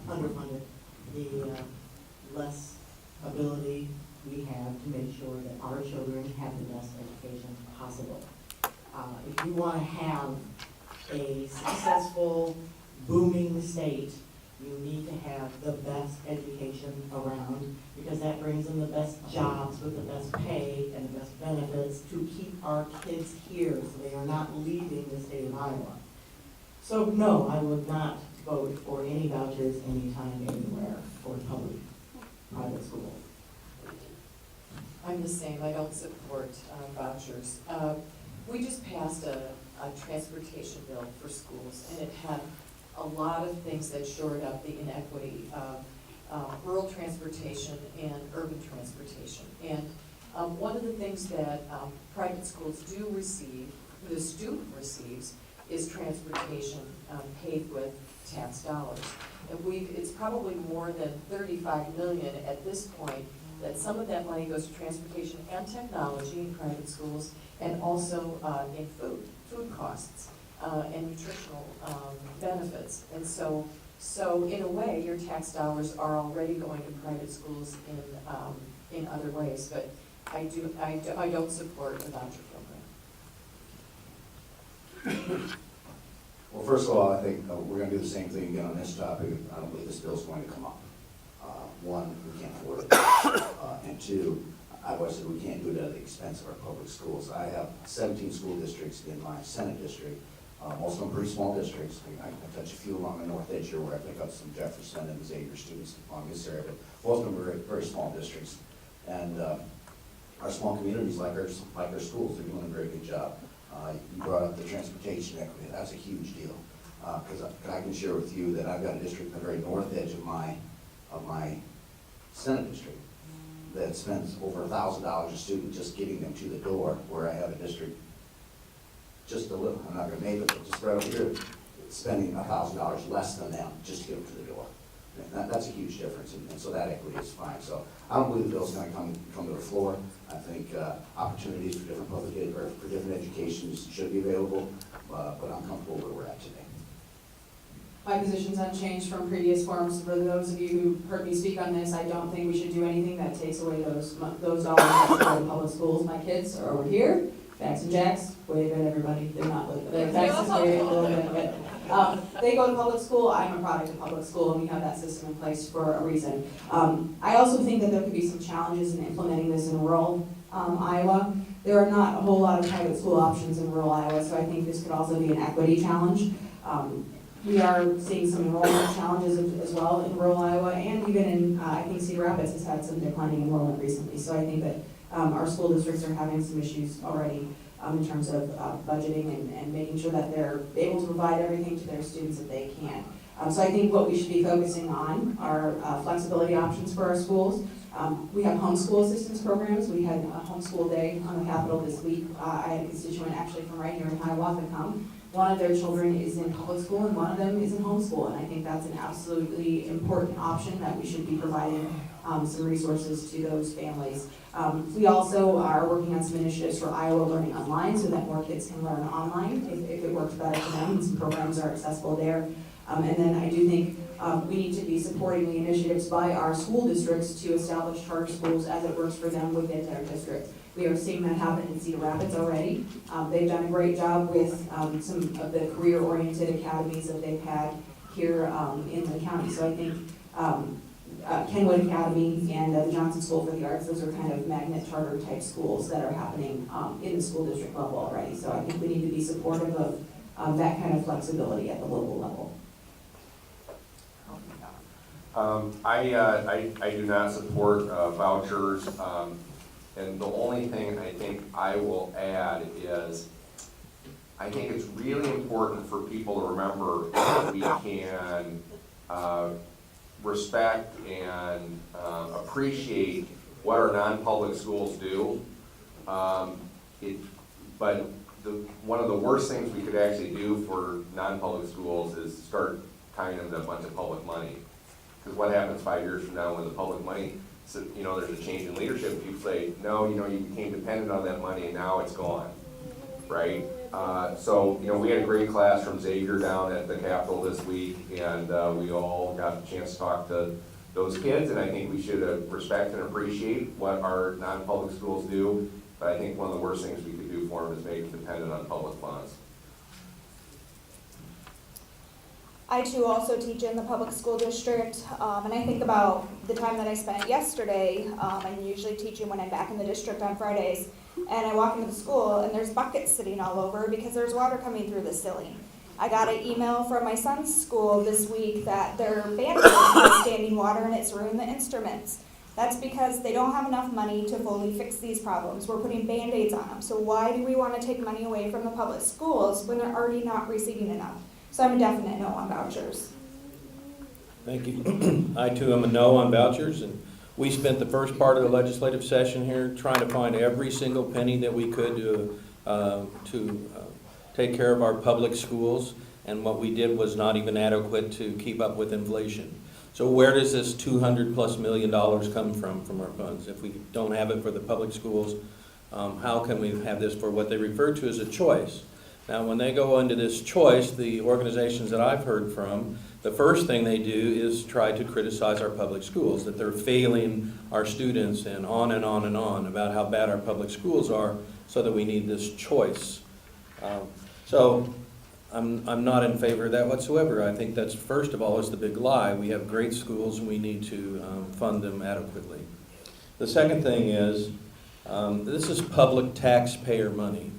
underfunded, the less ability we have to make sure that our children have the best education possible. If you want to have a successful, booming state, you need to have the best education around, because that brings in the best jobs with the best pay and the best benefits to keep our kids here so they are not leaving the state of Iowa. So no, I would not vote for any vouchers anytime, anywhere for private schools. I'm the same, I don't support vouchers. We just passed a transportation bill for schools, and it had a lot of things that shored up the inequity of rural transportation and urban transportation. And one of the things that private schools do receive, the student receives, is transportation paid with tax dollars. And it's probably more than 35 million at this point, that some of that money goes to transportation and technology in private schools, and also in food costs and nutritional benefits. And so in a way, your tax dollars are already going to private schools in other ways. But I don't support the voucher program. Well, first of all, I think we're gonna do the same thing again on this topic. I don't believe this bill's going to come up. One, we can't afford it. And two, I've always said we can't do it at the expense of our public schools. I have 17 school districts in my Senate district. Most of them pretty small districts. I touch a few along the north edge here where I pick up some Jefferson and Xavier students along this area, but most of them are very, very small districts. And our small communities, like our schools, they're doing a very good job. You brought up the transportation equity. That's a huge deal. Because I can share with you that I've got a district in the very north edge of my Senate district that spends over $1,000 a student just getting them to the door, where I have a district just a little, I'm not gonna name it, but just right over here, spending $1,000 less than them just to get them to the door. And that's a huge difference, and so that equity is fine. So I don't believe the bill's gonna come to the floor. I think opportunities for different for different educations should be available, but I'm comfortable where we're at today. My position's unchanged from previous forums. For those of you who heard me speak on this, I don't think we should do anything that takes away those dollars that go to public schools. My kids are over here, Max and Jax, wave at everybody, they're not living, they're Texas, wave a little bit of it. They go to public school, I'm a product of public school, and we have that system in place for a reason. I also think that there could be some challenges in implementing this in rural Iowa. There are not a whole lot of private school options in rural Iowa, so I think this could also be an equity challenge. We are seeing some enrollment challenges as well in rural Iowa, and even in, I think Cedar Rapids has had some declining enrollment recently. So I think that our school districts are having some issues already in terms of budgeting and making sure that they're able to provide everything to their students that they can. So I think what we should be focusing on are flexibility options for our schools. We have homeschool assistance programs. We had a homeschool day on the Capitol this week. I had a constituent actually from right here in Hiawatha come. One of their children is in public school and one of them is in homeschool, and I think that's an absolutely important option that we should be providing some resources to those families. We also are working on some initiatives for Iowa Learning Online so that more kids can learn online if it works better for them, and some programs are accessible there. And then I do think we need to be supporting the initiatives by our school districts to establish charter schools as it works for them within their district. We are seeing that happen in Cedar Rapids already. They've done a great job with some of the career-oriented academies that they've had here in the county. So I think Kenwood Academy and the Johnson School for the Arts, those are kind of magnet charter type schools that are happening in the school district level already. So I think we need to be supportive of that kind of flexibility at the local level. I do not support vouchers, and the only thing I think I will add is I think it's really important for people to remember that we can respect and appreciate what our non-public schools do. But one of the worst things we could actually do for non-public schools is start tying them to a bunch of public money. Because what happens 5 years from now when the public money, so, you know, there's a change in leadership, people say, no, you know, you became dependent on that money and now it's gone, right? So, you know, we had a great class from Xavier down at the Capitol this week, and we all got a chance to talk to those kids, and I think we should respect and appreciate what our non-public schools do, but I think one of the worst things we could do for them is make them dependent on public funds. I too also teach in the public school district, and I think about the time that I spent yesterday. I'm usually teaching when I'm back in the district on Fridays, and I walk into the school and there's buckets sitting all over because there's water coming through the ceiling. I got an email from my son's school this week that their band has standing water and it's ruined the instruments. That's because they don't have enough money to fully fix these problems. We're putting Band-Aids on them. So why do we want to take money away from the public schools when they're already not receiving enough? So I'm a definite no on vouchers. Thank you. I too am a no on vouchers, and we spent the first part of the legislative session here trying to find every single penny that we could to take care of our public schools, and what we did was not even adequate to keep up with inflation. So where does this $200+ million come from our funds? If we don't have it for the public schools, how can we have this for what they refer to as a choice? Now, when they go into this choice, the organizations that I've heard from, the first thing they do is try to criticize our public schools, that they're failing our students, and on and on and on about how bad our public schools are, so that we need this choice. So I'm not in favor of that whatsoever. I think that's, first of all, is the big lie. We have great schools and we need to fund them adequately. The second thing is, this is public taxpayer money.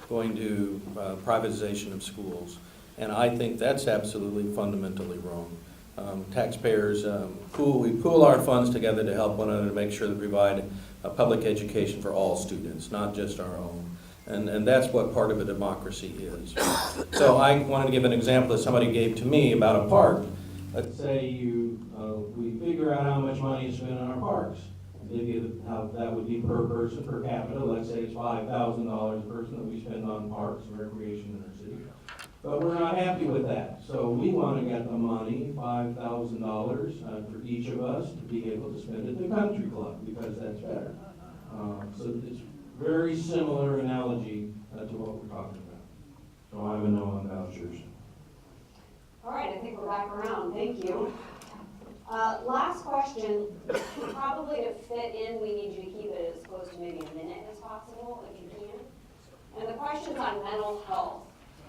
going to privatization of schools. And I think that's absolutely fundamentally wrong. Taxpayers, we pool our funds together to help one another to make sure that we provide a public education for all students, not just our own. And that's what part of a democracy is. So I wanted to give an example that somebody gave to me about a park. Let's say we figure out how much money is spent on our parks. How that would be per person, per capita. Let's say it's $5,000 a person that we spend on parks and recreation in our city. But we're not happy with that. So we want to get the money, $5,000 for each of us to be able to spend at the country club because that's better. So it's very similar analogy to what we're talking about. So I'm a no on vouchers. All right, I think we're back around. Thank you. Last question. Probably to fit in, we need you to keep it as close to maybe a minute as possible, if you can. And the question's on mental health.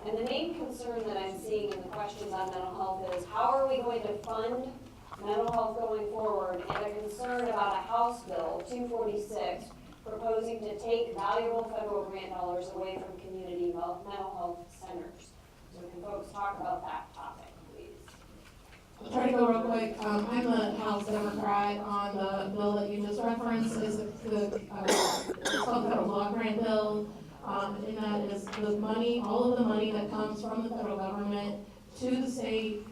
And the main concern that I'm seeing in the questions on mental health is how are we going to fund mental health going forward, and a concern about a House Bill 246 proposing to take valuable federal grant dollars away from community mental health centers. So can folks talk about that topic, please? I'll try to go real quick. I'm the House Democrat on the bill that you just referenced. It's called the Federal Block Grant Bill. And that is the money, all of the money that comes from the federal government to the state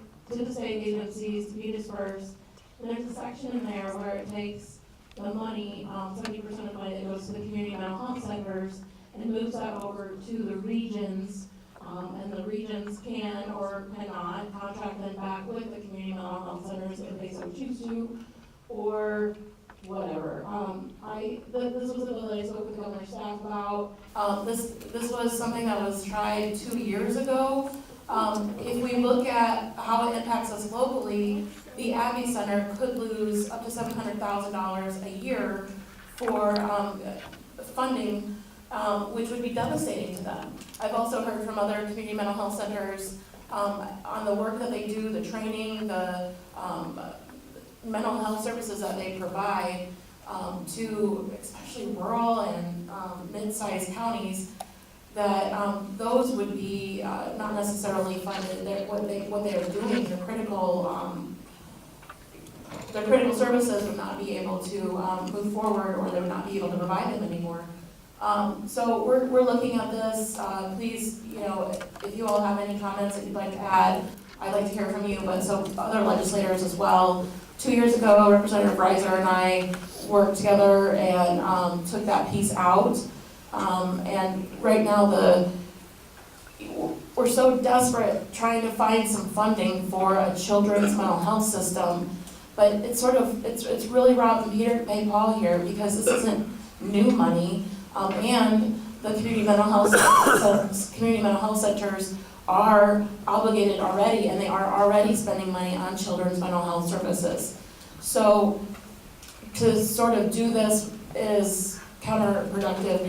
agencies to be dispersed. And there's a section in there where it takes the money, 70% of the money that goes to the community mental health centers and moves that over to the regions. And the regions can or cannot contract them back with the community mental health centers if they so choose to, or whatever. This was a bill that I spoke with the governor's staff about. This was something that was tried 2 years ago. If we look at how it impacts us locally, the Abbey Center could lose up to $700,000 a year for funding, which would be devastating to them. I've also heard from other community mental health centers on the work that they do, the training, the mental health services that they provide to especially rural and mid-sized counties, that those would be not necessarily funded. What they are doing, their critical services would not be able to move forward, or they would not be able to provide them anymore. So we're looking at this. Please, if you all have any comments that you'd like to add, I'd like to hear from you, but so other legislators as well. 2 years ago, Representative Reiser and I worked together and took that piece out. And right now, we're so desperate trying to find some funding for a children's mental health system, but it's really robbing Peter to pay Paul here, because this isn't new money, and the community mental health centers are obligated already, and they are already spending money on children's mental health services. So to sort of do this is counterproductive.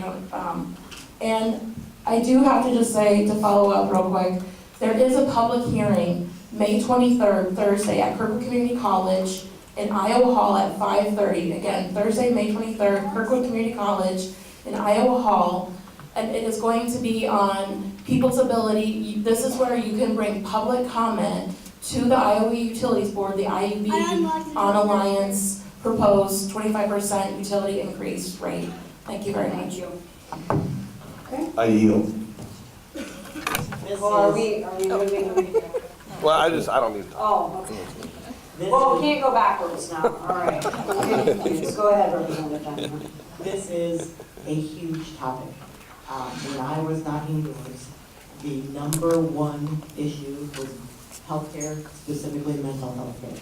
And I do have to just say, to follow up real quick, there is a public hearing May 23rd, Thursday, at Kirkwood Community College in Iowa Hall at 5:30. Again, Thursday, May 23rd, Kirkwood Community College in Iowa Hall. And it is going to be on people's ability. This is where you can bring public comment to the Iowa Utilities Board, the IUB, on Alliance proposed 25% utility increase rate. Thank you very much. Okay. I yield. Well, are we moving? Well, I don't need to. Oh, okay. Well, we can't go backwards now. All right. Just go ahead, Representative Johnson. This is a huge topic. When I was knocking doors, the number one issue was healthcare, specifically mental health care.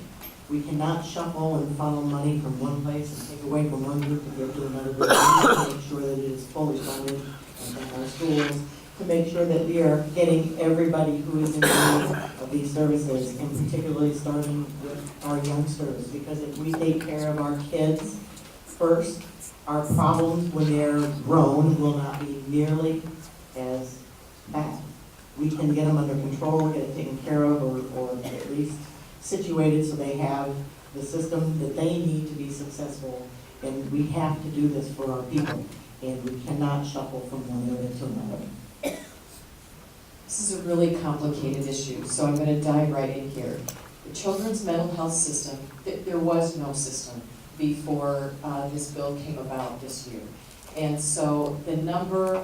We cannot shuffle and funnel money from one place and take away from one group to give to another group. We need to make sure that it is fully funded, and in our schools, to make sure that we are getting everybody who is in need of these services, and particularly starting with our youngsters, because if we take care of our kids first, our problems when they're grown will not be nearly as bad. We can get them under control, get it taken care of, or at least situated so they have the system that they need to be successful. And we have to do this for our people, and we cannot shuffle from one area to another. This is a really complicated issue, so I'm gonna dive right in here. The children's mental health system, there was no system before this bill came about this year. And so the number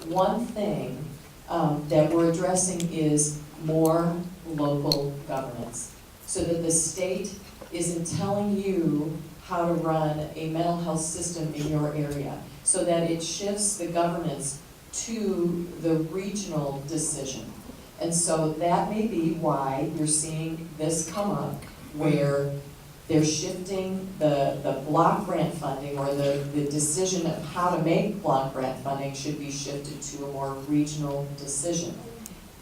one thing that we're addressing is more local governance, so that the state isn't telling you how to run a mental health system in your area, so that it shifts the governance to the regional decision. And so that may be why you're seeing this come up, where they're shifting the block grant funding, or the decision of how to make block grant funding should be shifted to a more regional decision.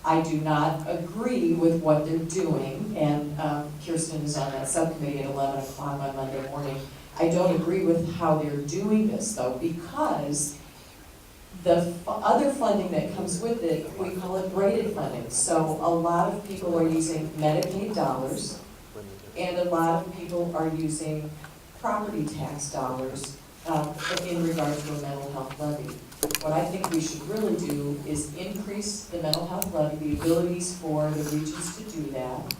I do not agree with what they're doing, and Kirsten is on that subcommittee at 11 o'clock on Monday morning. I don't agree with how they're doing this, though, because the other funding that comes with it, we call it braided funding. So a lot of people are using Medicaid dollars, and a lot of people are using property tax dollars in regards to a mental health levy. What I think we should really do is increase the mental health levy, the abilities for the regions to do that.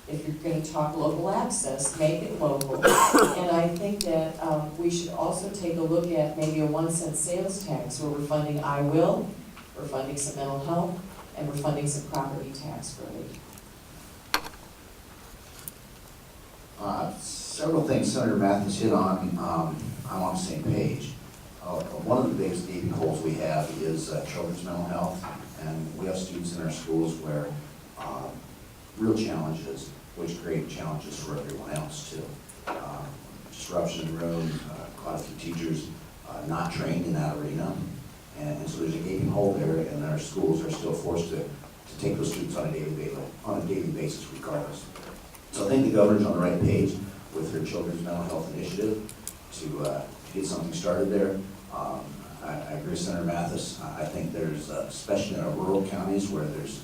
If you're going to talk local access, make it local. And I think that we should also take a look at maybe a 1-cent sales tax, where we're funding we're funding some mental health, and we're funding some property tax relief. Several things Senator Mathis hit on, I'm on the same page. One of the biggest gaping holes we have is children's mental health, and we have students in our schools where real challenges, which create challenges for everyone else too. Disruption in rooms, quite a few teachers not trained in that arena, and so there's a gaping hole there, and our schools are still forced to take those students on a daily basis regardless. So I think the governor's on the right page with her children's mental health initiative to get something started there. I agree with Senator Mathis. I think there's, especially in our rural counties where there's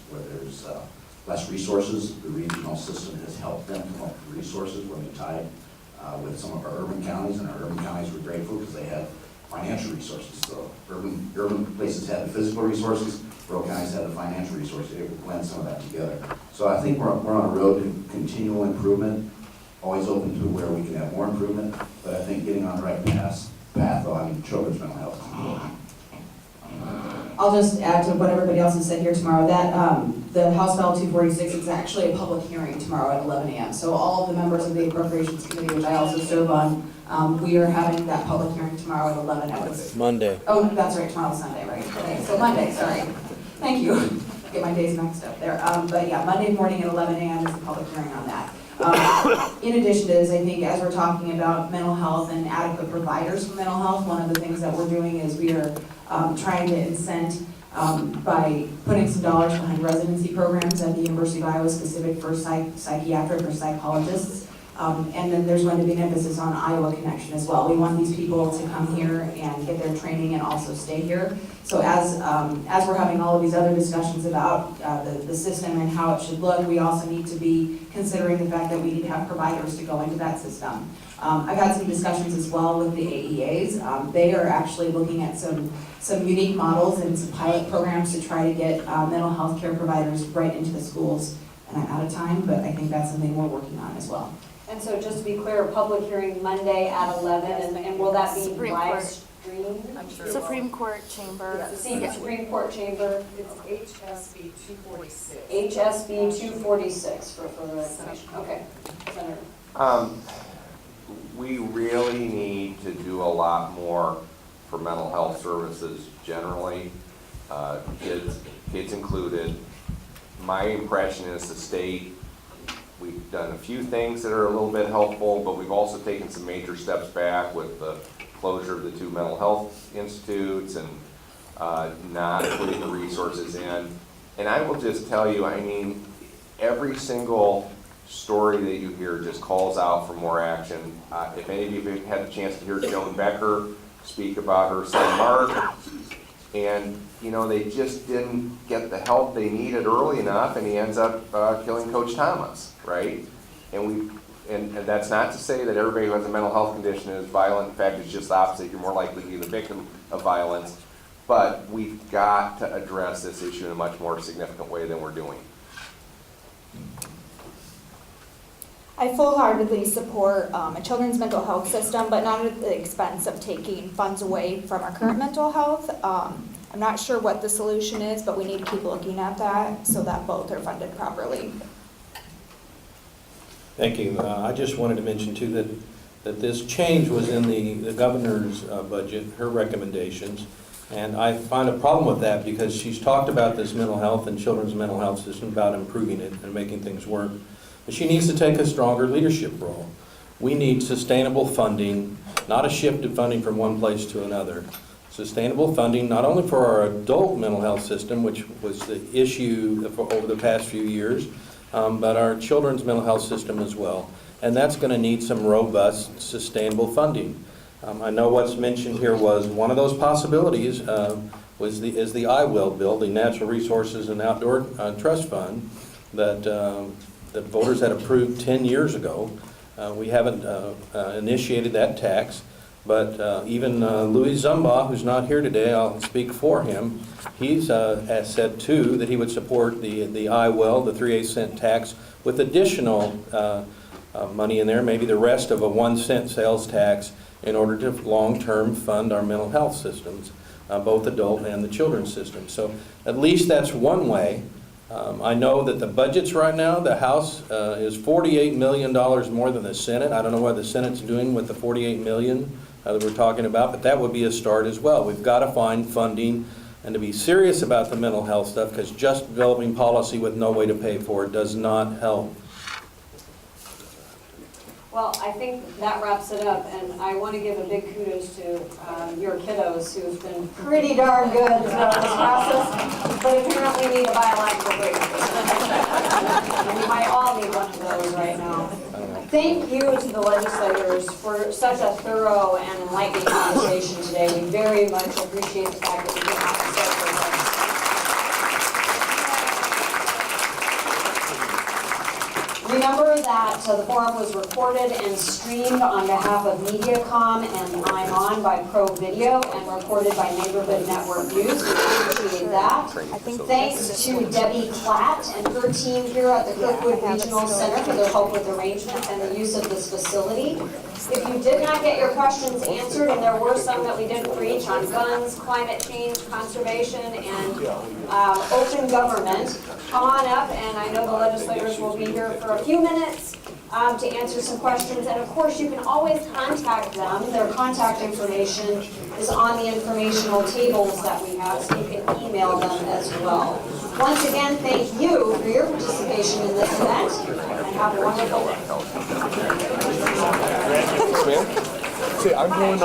less resources, the regional system has helped them come up with resources when we tied with some of our urban counties, and our urban counties were grateful because they had financial resources. So urban places had the physical resources, rural counties had the financial resources. They could blend some of that together. So I think we're on a road to continual improvement, always open to where we can have more improvement, but I think getting on the right path on children's mental health is important. I'll just add to what everybody else has said here tomorrow, that the House Bill 246 is actually a public hearing tomorrow at 11 a.m. So all of the members of the Appropriations Committee, which I also serve on, we are having that public hearing tomorrow at 11 a.m. Monday. Oh, that's right, tomorrow's Sunday, right? Okay, so Monday, sorry. Thank you. Get my days mixed up there. But yeah, Monday morning at 11 a.m. is the public hearing on that. In addition to this, I think as we're talking about mental health and adequate providers for mental health, one of the things that we're doing is we are trying to incent by putting some dollars behind residency programs at the University of Iowa, specific for psychiatric or psychologists. And then there's going to be an emphasis on Iowa Connection as well. We want these people to come here and get their training and also stay here. So as we're having all of these other discussions about the system and how it should look, we also need to be considering the fact that we need to have providers to go into that system. I've had some discussions as well with the AEAs. They are actually looking at some unique models and some pilot programs to try to get mental health care providers right into the schools. And I'm out of time, but I think that's something we're working on as well. And so just to be clear, public hearing Monday at 11, and will that be Supreme live Court. streamed? I'm sure. Supreme Court chamber. Supreme Court chamber, It's HSB 246. HSB 246 for further information. Okay. Senator. We really need to do a lot more for mental health services generally, kids included. My impression is the state, we've done a few things that are a little bit helpful, but we've also taken some major steps back with the closure of the 2 mental health institutes and not putting the resources in. And I will just tell you, I mean, every single story that you hear just calls out for more action. If any of you have had a chance to hear Joan Becker speak about her son Mark, and you know, they just didn't get the help they needed early enough, and he ends up killing Coach Thomas, right? And that's not to say that everybody who has a mental health condition is violent. In fact, it's just the opposite. You're more likely to be the victim of violence. but we've got to address this issue in a much more significant way than we're doing. I full-heartedly support a children's mental health system, but not at the expense of taking funds away from our current mental health. I'm not sure what the solution is, but we need to keep looking at that so that both are funded properly. Thank you. I just wanted to mention too that this change was in the governor's budget, her recommendations. And I find a problem with that because she's talked about this mental health and children's mental health system, about improving it and making things work. But she needs to take a stronger leadership role. We need sustainable funding, not a shift of funding from one place to another. Sustainable funding, not only for our adult mental health system, which was the issue over the past few years, but our children's mental health system as well. And that's going to need some robust, sustainable funding. I know what's mentioned here was one of those possibilities is the IWIL bill, the Natural Resources and Outdoor Trust Fund, that voters had approved 10 years ago. We haven't initiated that tax, but even Louis Zumbaugh, who's not here today, I'll speak for him, he's has said too that he would support the IWIL, the 3/8 cent tax, with additional money in there, maybe the rest of a 1 cent sales tax, in order to long-term fund our mental health systems, both adult and the children's system. So at least that's one way. I know that the budgets right now, the House is $48 million more than the Senate. I don't know what the Senate's doing with the $48 million that we're talking about, but that would be a start as well. We've got to find funding and to be serious about the mental health stuff, because just developing policy with no way to pay for it does not help. Well, I think that wraps it up, and I want to give a big kudos to your kiddos who've been pretty darn good throughout this process, but apparently need a biological break. And you might all need one of those right now. Thank you to the legislators for such a thorough and enlightening conversation today. We very much appreciate the fact that we can have to start with this. Remember that the forum was recorded and streamed on behalf of MediaCom and I'm On by Pro Video and recorded by Neighborhood Network News. We appreciate that. Thanks to Debbie Platt and her team here at the Kirkwood Regional Center for their help with arrangements and the use of this facility. If you did not get your questions answered, and there were some that we didn't reach on guns, climate change, conservation, and open government, come on up, and I know the legislators will be here for a few minutes to answer some questions. And of course, you can always contact them. Their contact information is on the informational tables that we have, so you can email them as well. Once again, thank you for your participation in this event, and have a wonderful day. Thanks, man. See, I'm going